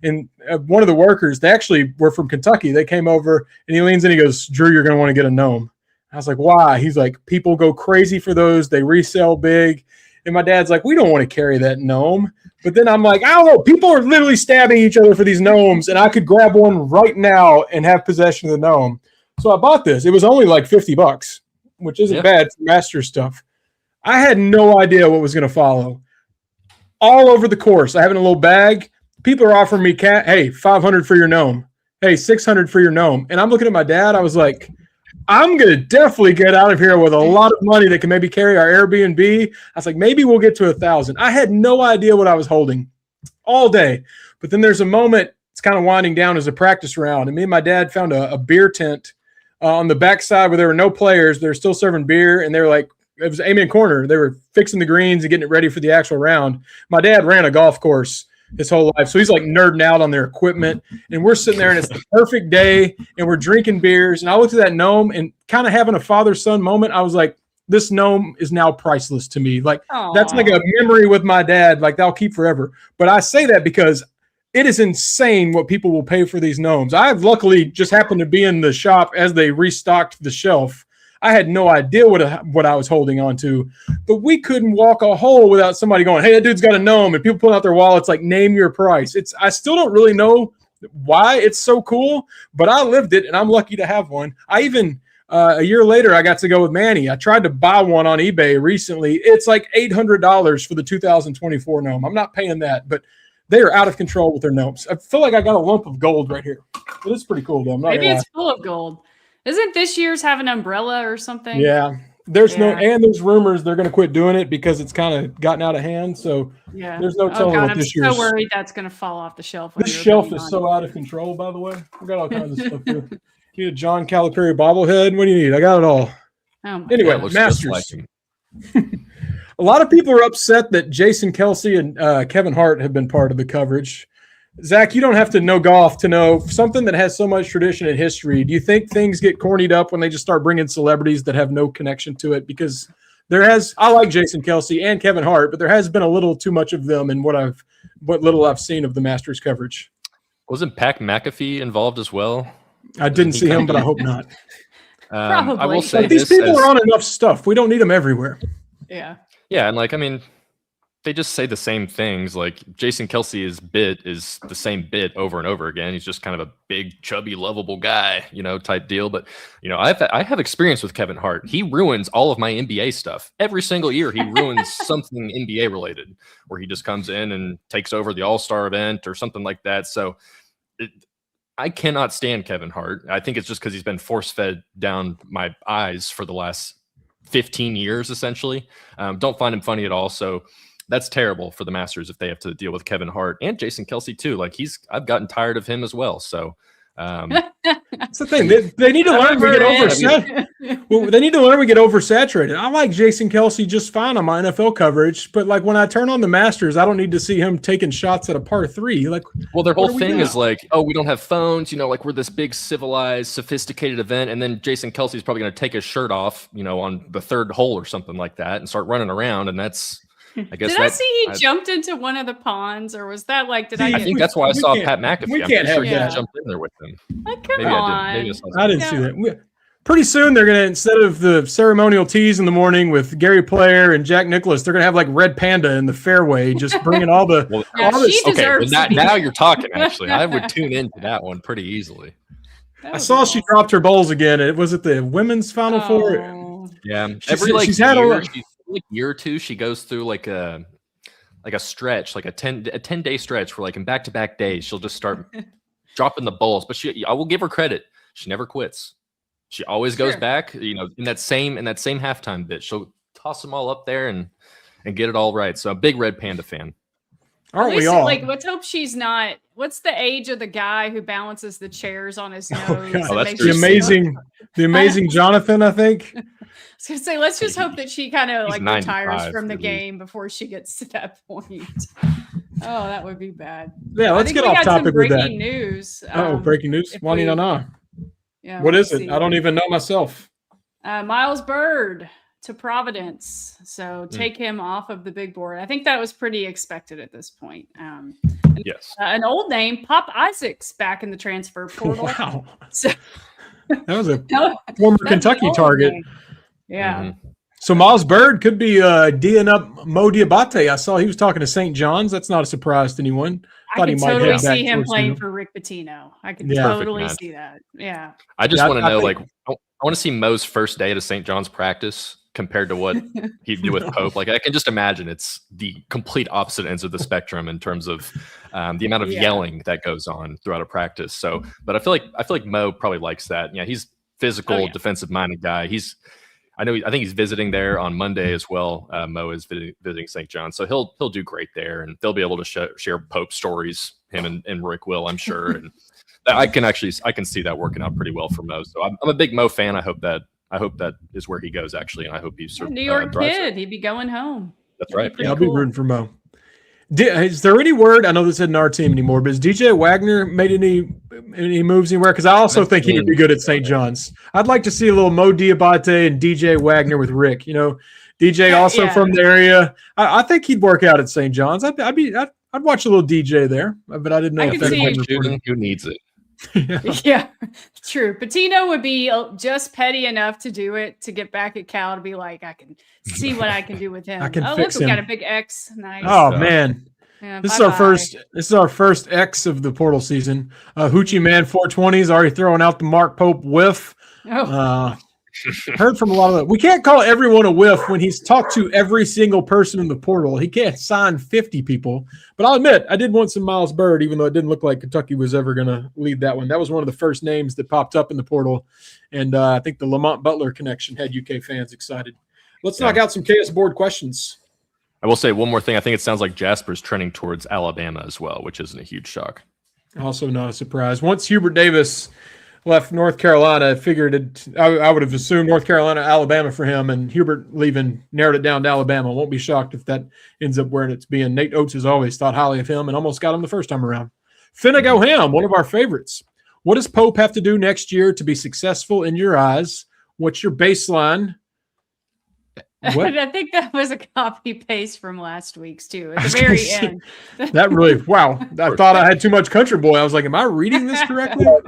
And one of the workers, they actually were from Kentucky. They came over, and he leans in, he goes, "Drew, you're going to want to get a gnome." I was like, "Why?" He's like, "People go crazy for those. They resell big." And my dad's like, "We don't want to carry that gnome." But then I'm like, I don't know. People are literally stabbing each other for these gnomes, and I could grab one right now and have possession of the gnome. So I bought this. It was only like $50, which isn't bad for master stuff. I had no idea what was going to follow. All over the course, I have it in a little bag. People are offering me, hey, $500 for your gnome. Hey, $600 for your gnome. And I'm looking at my dad. I was like, I'm going to definitely get out of here with a lot of money that can maybe carry our Airbnb. I was like, maybe we'll get to 1,000. I had no idea what I was holding all day. But then there's a moment, it's kind of winding down as a practice round. And me and my dad found a beer tent on the backside where there were no players. They're still serving beer. And they were like, it was Amen Corner. They were fixing the greens and getting it ready for the actual round. My dad ran a golf course his whole life, so he's like nerding out on their equipment, and we're sitting there and it's the perfect day and we're drinking beers, and I looked at that gnome and kind of having a father-son moment. I was like, this gnome is now priceless to me. Like, that's like a memory with my dad, like that'll keep forever. But I say that because it is insane what people will pay for these gnomes. I've luckily just happened to be in the shop as they restocked the shelf. I had no idea what I was holding on to, but we couldn't walk a hole without somebody going, "Hey, that dude's got a gnome," and people pulling out their wallets like, "Name your price." I still don't really know why it's so cool, but I lived it, and I'm lucky to have one. I even a year later, I got to go with Manny. I tried to buy one on eBay recently. It's like $800 for the 2024 gnome. I'm not paying that, but they are out of control with their gnomes. I feel like I got a lump of gold right here. It is pretty cool, though. Maybe it's full of gold. Isn't this year's have an umbrella or something? Yeah. There's rumors they're going to quit doing it because it's kind of gotten out of hand. So there's no telling what this year's. I'm so worried that's going to fall off the shelf. This shelf is so out of control, by the way. We got all kinds of stuff here. You need a John Calipari bobblehead? What do you need? I got it all. Anyway, Masters. A lot of people are upset that Jason Kelsey and Kevin Hart have been part of the coverage. Zach, you don't have to know golf to know something that has so much tradition and history. Do you think things get cornied up when they just start bringing celebrities that have no connection to it? Because I like Jason Kelsey and Kevin Hart, but there has been a little too much of them in what little I've seen of the Masters coverage. Wasn't Pat McAfee involved as well? I didn't see him, but I hope not. Probably. I will say these people are on enough stuff. We don't need them everywhere. Yeah. Yeah, and they just say the same things. Like Jason Kelsey's bit is the same bit over and over again. He's just kind of a big, chubby, lovable guy, type deal. But I have experience with Kevin Hart. He ruins all of my NBA stuff every single year. He ruins something NBA related, where he just comes in and takes over the All-Star event or something like that. So I cannot stand Kevin Hart. I think it's just because he's been force-fed down my eyes for the last 15 years, essentially. Don't find him funny at all. So that's terrible for the Masters if they have to deal with Kevin Hart and Jason Kelsey too. Like I've gotten tired of him as well. So that's the thing. They need to learn we get oversaturated. Well, they need to learn we get oversaturated. I like Jason Kelsey just fine on my NFL coverage, but like when I turn on the Masters, I don't need to see him taking shots at a par 3. Like, well, their whole thing is like, oh, we don't have phones, like we're this big, civilized, sophisticated event, and then Jason Kelsey's probably going to take his shirt off, on the 3rd hole or something like that, and start running around, and that's. I guess did I see he jumped into one of the ponds, or was that like? I think that's why I saw Pat McAfee. We can't have he that. jumped in there with him. Like, come on. I didn't see that. Pretty soon they're gonna, instead of the ceremonial teas in the morning with Gary Player and Jack Nicklaus, they're gonna have like Red Panda in the fairway, just bringing all the. Now you're talking. Actually, I would tune into that one pretty easily. I saw she dropped her bowls again. Was it the women's Final Four? Yeah, she's had a year or two, she goes through like a stretch, like a 10-day stretch where like in back-to-back days she'll just start dropping the bowls. But I will give her credit, she never quits. She always goes back, in that same halftime bit. She'll toss them all up there and get it all right. So a big Red Panda fan. Aren't we all? Like, let's hope she's not. What's the age of the guy who balances the chairs on his nose? Oh, that's the amazing Jonathan, I think. I was gonna say, let's just hope that she kind of like retires from the really. game before she gets to that point. Oh, that would be bad. Yeah, let's get off topic with that. Breaking news. Breaking news. Wani Nana. Yeah. What is it? I don't even know myself. Miles Byrd to Providence. So take him off of the big board. I think that was pretty expected at this point. Yes. An old name, Pop Isaacs, back in the transfer portal. Wow. So, that was a former Kentucky target. Name. Yeah. Mm-hmm. So Miles Byrd could be D'ing up Mo Diabate. I saw he was talking to St. John's. That's not a surprise to anyone. I can totally see him playing for Rick Pitino. I can totally see that. Yeah. I just want to know, I want to see Mo's first day at a St. John's practice compared to what he'd do with Pope. Like, I can just imagine it's the complete opposite ends of the spectrum in terms of the amount of yelling that goes on throughout a practice. So, but I feel like Mo probably likes that. Yeah, he's physical, defensive-minded guy. I think he's visiting there on Monday as well. Mo is visiting St. John, so he'll do great there, and they'll be able to share Pope stories. Him and Rick will, I'm sure, and I can see that working out pretty well for Mo. So I'm a big Mo fan. I hope that is where he goes actually, and I hope he's New York kid. He'd be going home. That's right. Yeah, I'll be rooting for Mo. Is there any word? I know this isn't our team anymore, but has DJ Wagner made any moves anywhere? Because I also think he would be good at St. John's. I'd like to see a little Mo Diabate and DJ Wagner with Rick. DJ also from the area. I think he'd work out at St. John's. I'd watch a little DJ there, but I didn't know who needs it. Yeah, true. Pitino would be just petty enough to do it, to get back at Cal, to be like, I can see what I can do with him. Fix him. We got a big X. Nice. Oh man. Yeah, this is our first X of the portal season. Hoochie Man 420 is already throwing out the Mark Pope whiff. Heard from a lot of that. We can't call everyone a whiff when he's talked to every single person in the portal. He can't sign 50 people. But I'll admit, I did want some Miles Byrd, even though it didn't look like Kentucky was ever going to lead that one. That was one of the first names that popped up in the portal. And I think the Lamont Butler connection had UK fans excited. Let's knock out some KS board questions. I will say one more thing. I think it sounds like Jasper's trending towards Alabama as well, which isn't a huge shock. Also not a surprise. Once Hubert Davis left North Carolina, I figured I would have assumed North Carolina, Alabama for him, and Hubert leaving narrowed it down to Alabama. Won't be shocked if that ends up where it's being. Nate Oates has always thought highly of him and almost got him the first time around. Finna Go Ham, one of our favorites. What does Pope have to do next year to be successful in your eyes? What's your baseline? What? I think that was a copy paste from last week's too. At the very end. That really, wow. I thought I had too much country boy. I was like, am I reading this correctly? It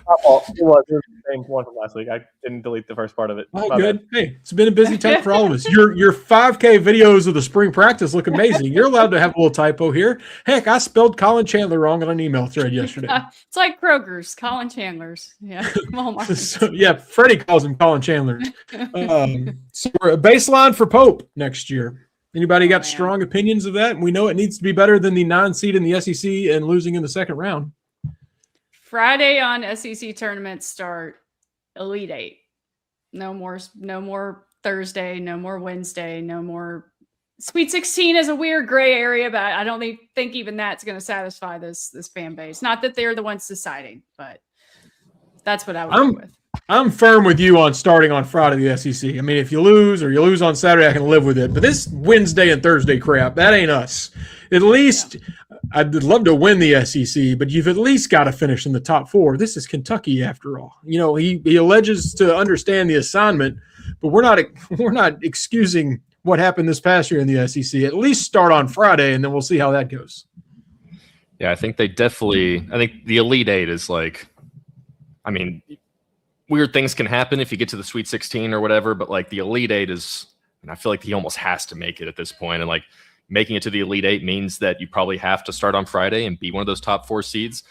was the same one from last week. I didn't delete the first part of it. Oh, good. Hey, it's been a busy time for all of us. Your 5K videos of the spring practice look amazing. You're allowed to have a little typo here. Heck, I spelled Collin Chandler wrong on an email thread yesterday. It's like Kroger's, Collin Chandler's. Yeah, Walmart. So, yeah, Freddie calls him Collin Chandler. So we're a baseline for Pope next year. Anybody got strong opinions of that? We know it needs to be better than the 9 seed in the SEC and losing in the second round. Friday on SEC tournament start, Elite 8. No more Thursday, no more Wednesday, no more Sweet 16 is a weird gray area, but I don't think even that's going to satisfy this fan base. Not that they're the ones deciding, but that's what I would go with. I'm firm with you on starting on Friday the SEC. I mean, if you lose or you lose on Saturday, I can live with it. But this Wednesday and Thursday crap, that ain't us. At least I'd love to win the SEC, but you've at least got to finish in the top 4. This is Kentucky after all. You know, he alleges to understand the assignment, but we're not excusing what happened this past year in the SEC. At least start on Friday, and then we'll see how that goes. Yeah, I think the Elite Eight is like, I mean, weird things can happen if you get to the Sweet 16 or whatever, but like the Elite Eight is, and I feel like he almost has to make it at this point. And like making it to the Elite Eight means that you probably have to start on Friday and be one of those top 4 seeds.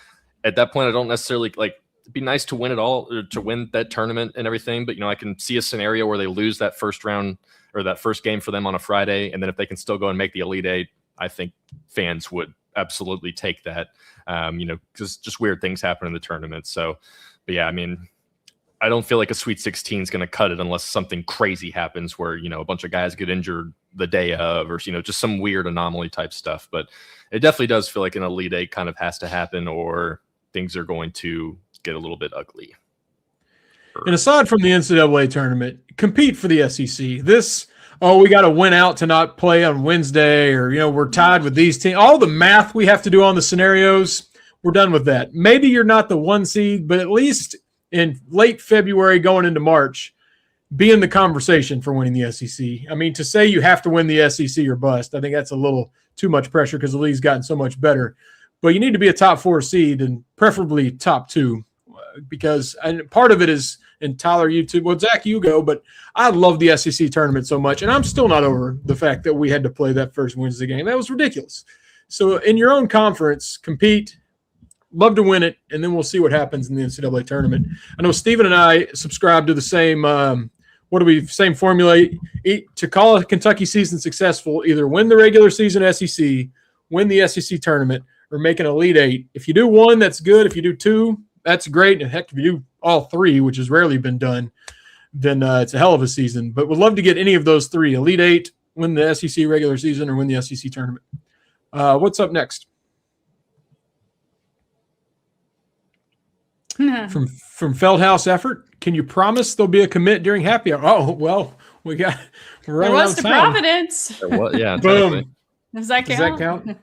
At that point, I don't necessarily like, it'd be nice to win it all, or to win that tournament and everything. But, you know, I can see a scenario where they lose that first round or that first game for them on a Friday. And then if they can still go and make the Elite Eight, I think fans would absolutely take that, you know, because just weird things happen in the tournament. So, but yeah, I mean, I don't feel like a Sweet 16 is going to cut it unless something crazy happens where, you know, a bunch of guys get injured the day of, or, you know, just some weird anomaly type stuff. But it definitely does feel like an Elite Eight kind of has to happen, or things are going to get a little bit ugly. And aside from the NCAA tournament, compete for the SEC. We got to win out to not play on Wednesday, or, you know, we're tied with these teams. All the math we have to do on the scenarios, we're done with that. Maybe you're not the 1 seed, but at least in late February going into March, be in the conversation for winning the SEC. I mean, to say you have to win the SEC or bust, I think that's a little too much pressure because the league's gotten so much better. But you need to be a top 4 seed, and preferably top 2, because and part of it is, and Tyler, you too. Well, Zach, you go, but I love the SEC tournament so much, and I'm still not over the fact that we had to play that first Wednesday game. That was ridiculous. So in your own conference, compete, love to win it, and then we'll see what happens in the NCAA tournament. I know Steven and I subscribe to the same same formula. To call a Kentucky season successful, either win the regular season SEC, win the SEC tournament, or make an Elite Eight. If you do 1, that's good. If you do 2, that's great. And heck, if you do all 3, which has rarely been done, then it's a hell of a season. But would love to get any of those 3, Elite Eight, win the SEC regular season, or win the SEC tournament. What's up next? From Feldhouse Effort, can you promise there'll be a commit during happy hour? Oh, well, we're There running was out to of time. Providence. Yeah, Boom. Does that count?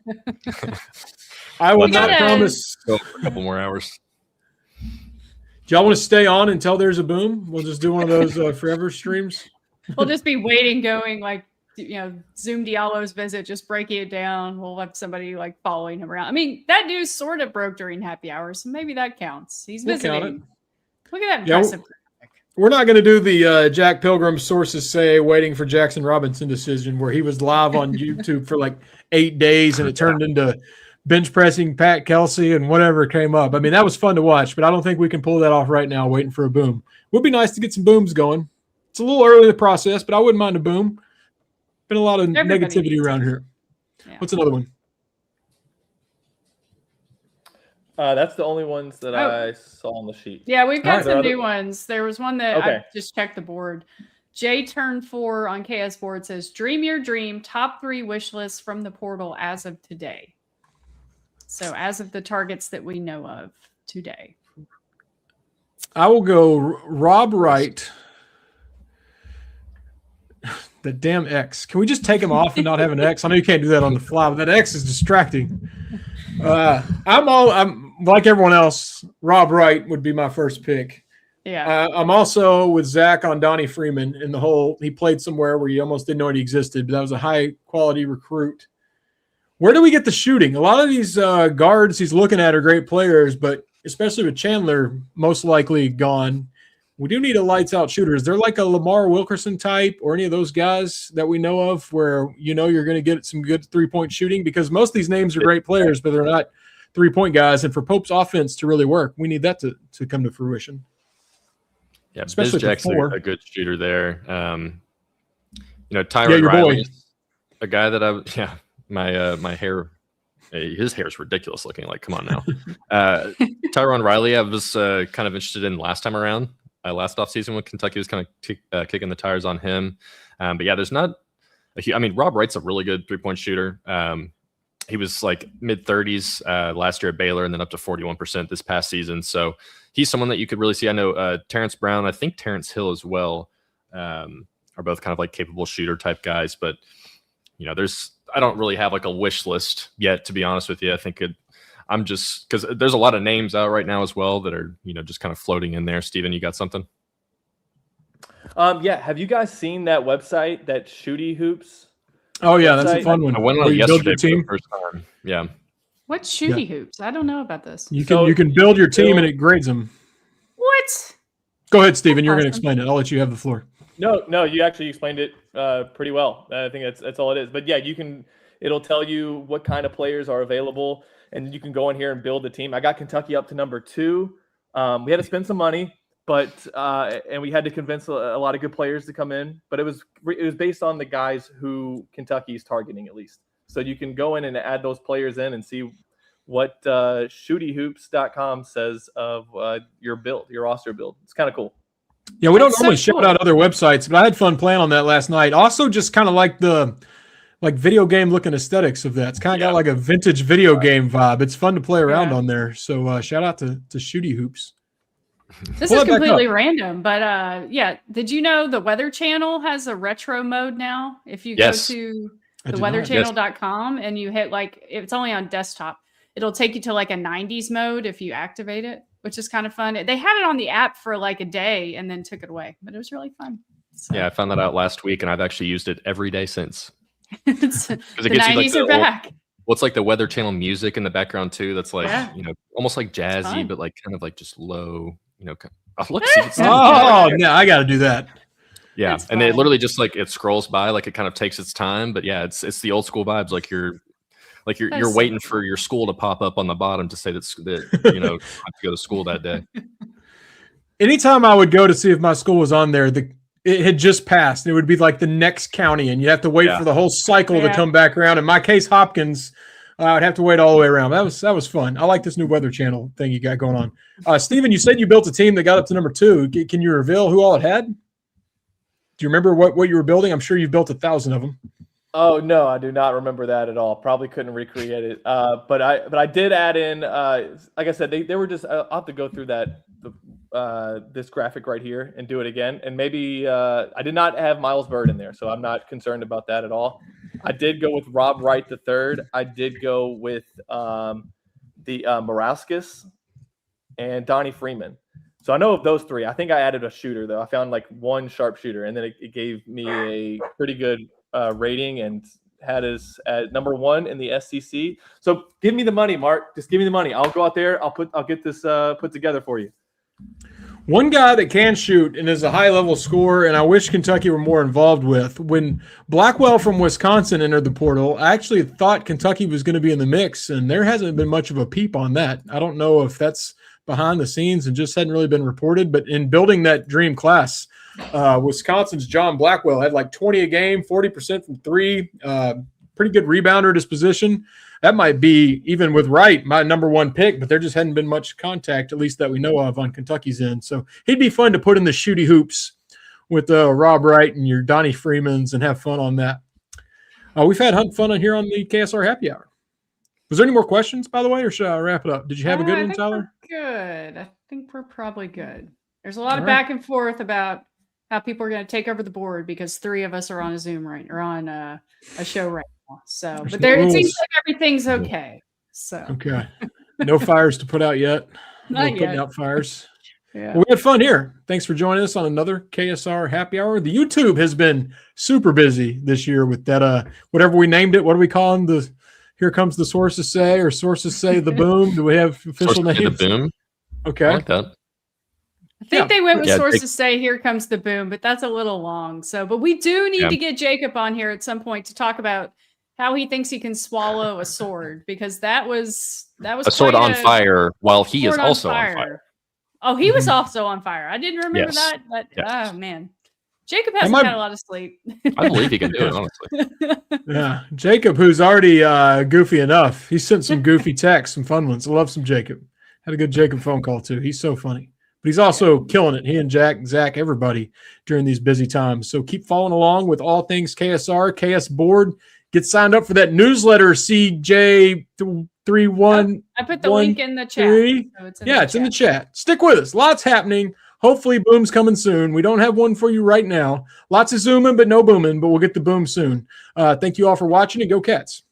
I will We not gotta- promise. Go for a couple more hours. Do y'all want to stay on until there's a boom? We'll just do one of those forever streams. We'll just be waiting, going like, you know, Zoom Diallo's visit, just breaking it down. We'll have somebody like following him around. I mean, that news sort of broke during happy hour, so maybe that counts. He's We'll count visiting. Look at that Yeah, impressive graphic. We're not going to do the Jack Pilgrim sources say waiting for Jackson Robinson decision, where he was live on YouTube for like 8 days and it turned into bench pressing Pat Kelsey and whatever came up. I mean, that was fun to watch, but I don't think we can pull that off right now waiting for a boom. Would be nice to get some booms going. It's a little early in the process, but I wouldn't mind a boom. Been a lot of Everybody negativity needs around it. here. Yeah. What's another one? That's the only ones that I saw on the sheet. Yeah, we've got Alright. some new ones. There was one that Okay. I just checked the board. J Turn 4 on KS Board says, "Dream your dream. Top 3 wish lists from the portal as of today." So as of the targets that we know of today. I will go Rob Wright. The damn X. Can we just take him off and not have an X? I know you can't do that on the fly, but that X is distracting. I'm like everyone else. Rob Wright would be my first pick. Yeah. I'm also with Zach on Donnie Freeman in the whole. He played somewhere where you almost didn't know he existed, but that was a high quality recruit. Where do we get the shooting? A lot of these guards he's looking at are great players, but especially with Chandler most likely gone, we do need a lights out shooter. Is there like a Lamar Wilkerson type or any of those guys that we know of where you know you're going to get some good 3-point shooting? Because most of these names are great players, but they're not 3-point guys. And for Pope's offense to really work, we need that to come to fruition. Yeah, Especially Biz Jackson, for 4. a good shooter there. You know, Tyrone your Riley, boy. a guy that my hair, his hair is ridiculous looking. Like, come on now. Tyrone Riley, I was kind of interested in last time around. Last offseason when Kentucky was kind of kicking the tires on him. But yeah, there's not I mean, Rob Wright's a really good 3-point shooter. He was like mid-30s last year at Baylor and then up to 41% this past season. So he's someone that you could really see. I know Terrence Brown, I think Terrence Hill as well, are both kind of like capable shooter type guys. But, you know, I don't really have like a wish list yet, to be honest with you. I think I'm just, because there's a lot of names out right now as well that are, you know, just kind of floating in there. Steven, you got something? Yeah. Have you guys seen that website, that Shooty Hoops? Oh yeah, that's a fun one. I went on Where it you build yesterday your for the team. first time. Yeah. What's Shooty Hoops? I don't know about this. You can build your team and it grades them. What? Go ahead, Steven. You're Awesome. going to explain it. I'll let you have the floor. No, you actually explained it pretty well. I think that's all it is. But yeah, it'll tell you what kind of players are available, and you can go in here and build the team. I got Kentucky up to number 2. We had to spend some money, but and we had to convince a lot of good players to come in. But it was based on the guys who Kentucky's targeting at least. So you can go in and add those players in and see what shootyhoops.com says of your build, your roster build. It's kind of cool. Yeah, we don't That's normally so shout cool. out other websites, but I had fun playing on that last night. Also, just kind of like the video game looking aesthetics of that. It's kind of got like a vintage video game vibe. It's fun to play around on there. So shout out to Shooty Hoops. This Pull is it back completely up. random, but yeah. Did you know the Weather Channel has a retro mode now? If you Yes. go to I did not. theweatherchannel.com and you hit it's only on desktop, it'll take you to like a 90s mode if you activate it, which is kind of fun. They had it on the app for like a day and then took it away, but it was really fun. So, Yeah, I found that out last week, and I've actually used it every day since. the it gets you, like, 90s the are old- back. What's like the Weather Channel music in the background too? That's like, you know, almost like jazzy, fun. but like kind of like just low, you know. Oh, look, see, it's Oh, no, I got to do that. yeah, It's and it fun. literally just like it scrolls by, like it kind of takes its time, but yeah, it's the old school vibes. Like you're That's waiting so for your school to pop up on the bottom to say that you know I have to go to school that day. Anytime I would go to see if my school was on there, it had just passed. It would be like the next county, and you have to wait for the whole cycle to come back around. In my case, Hopkins, I would have to wait all the way around. That was fun. I like this new Weather Channel thing you got going on. Steven, you said you built a team that got up to number 2. Can you reveal who all it had? Do you remember what you were building? I'm sure you've built 1,000 of them. Oh no, I do not remember that at all. Probably couldn't recreate it. But I did add in. Like I said, they were just. I'll have to go through this graphic right here and do it again. And maybe I did not have Miles Bird in there, so I'm not concerned about that at all. I did go with Rob Wright III. I did go with the Morauskas and Donnie Freeman. So I know of those 3. I think I added a shooter though. I found like one sharpshooter, and then it gave me a pretty good rating and had us at number 1 in the SEC. So give me the money, Mark. Just give me the money. I'll go out there. I'll get this put together for you. One guy that can shoot and is a high-level scorer, and I wish Kentucky were more involved with, when Blackwell from Wisconsin entered the portal, I actually thought Kentucky was going to be in the mix, and there hasn't been much of a peep on that. I don't know if that's behind the scenes and just hadn't really been reported, but in building that dream class, Wisconsin's John Blackwell had like 20 a game, 40% from 3, pretty good rebounder at his position. That might be, even with Wright, my number 1 pick, but there just hadn't been much contact, at least that we know of, on Kentucky's end. So he'd be fun to put in the Shooty Hoops with Rob Wright and your Donnie Freemans and have fun on that. We've had fun on here on the KSR Happy Hour. Was there any more questions, by the way, or should I wrap it up? Did you have a good one, Tyler? Good. I think we're probably good. There's a lot of back and forth about how people are going to take over the board because 3 of us are on a Zoom or on a show right now. So, but it seems like everything's okay. So okay, no fires to put out yet. Not Putting yet. out fires. Yeah. Well, we had fun here. Thanks for joining us on another KSR Happy Hour. The YouTube has been super busy this year with that. Whatever we named it. What do we call them? The Here Comes the Sources Say, or Sources Say the Boom. Do we have official Sources Say names? the Boom. Okay. I like that. I think they went with Yeah, sources say here comes the boom, but that's a little long. So, but we do need to get Jacob on here at some point to talk about how he thinks he can swallow a sword, because that was a sword on fire while he is also on fire. Oh, he was also on fire. I didn't remember Yes. that, but Yes. oh man, Jacob hasn't had a lot of sleep. I believe he can do it, honestly. Yeah, Jacob, who's already goofy enough. He sent some goofy texts, some fun ones. I love some Jacob. Had a good Jacob phone call too. He's so funny. but he's also killing it. He and Zach, everybody during these busy times. So keep following along with all things KSR, KS Board. Get signed up for that newsletter, CJ31. I put the link in the chat. So it's in the chat. Stick with us. Lots happening. Hopefully, boom's coming soon. We don't have one for you right now. Lots of zooming, but no booming, but we'll get the boom soon. Thank you all for watching, and go Cats.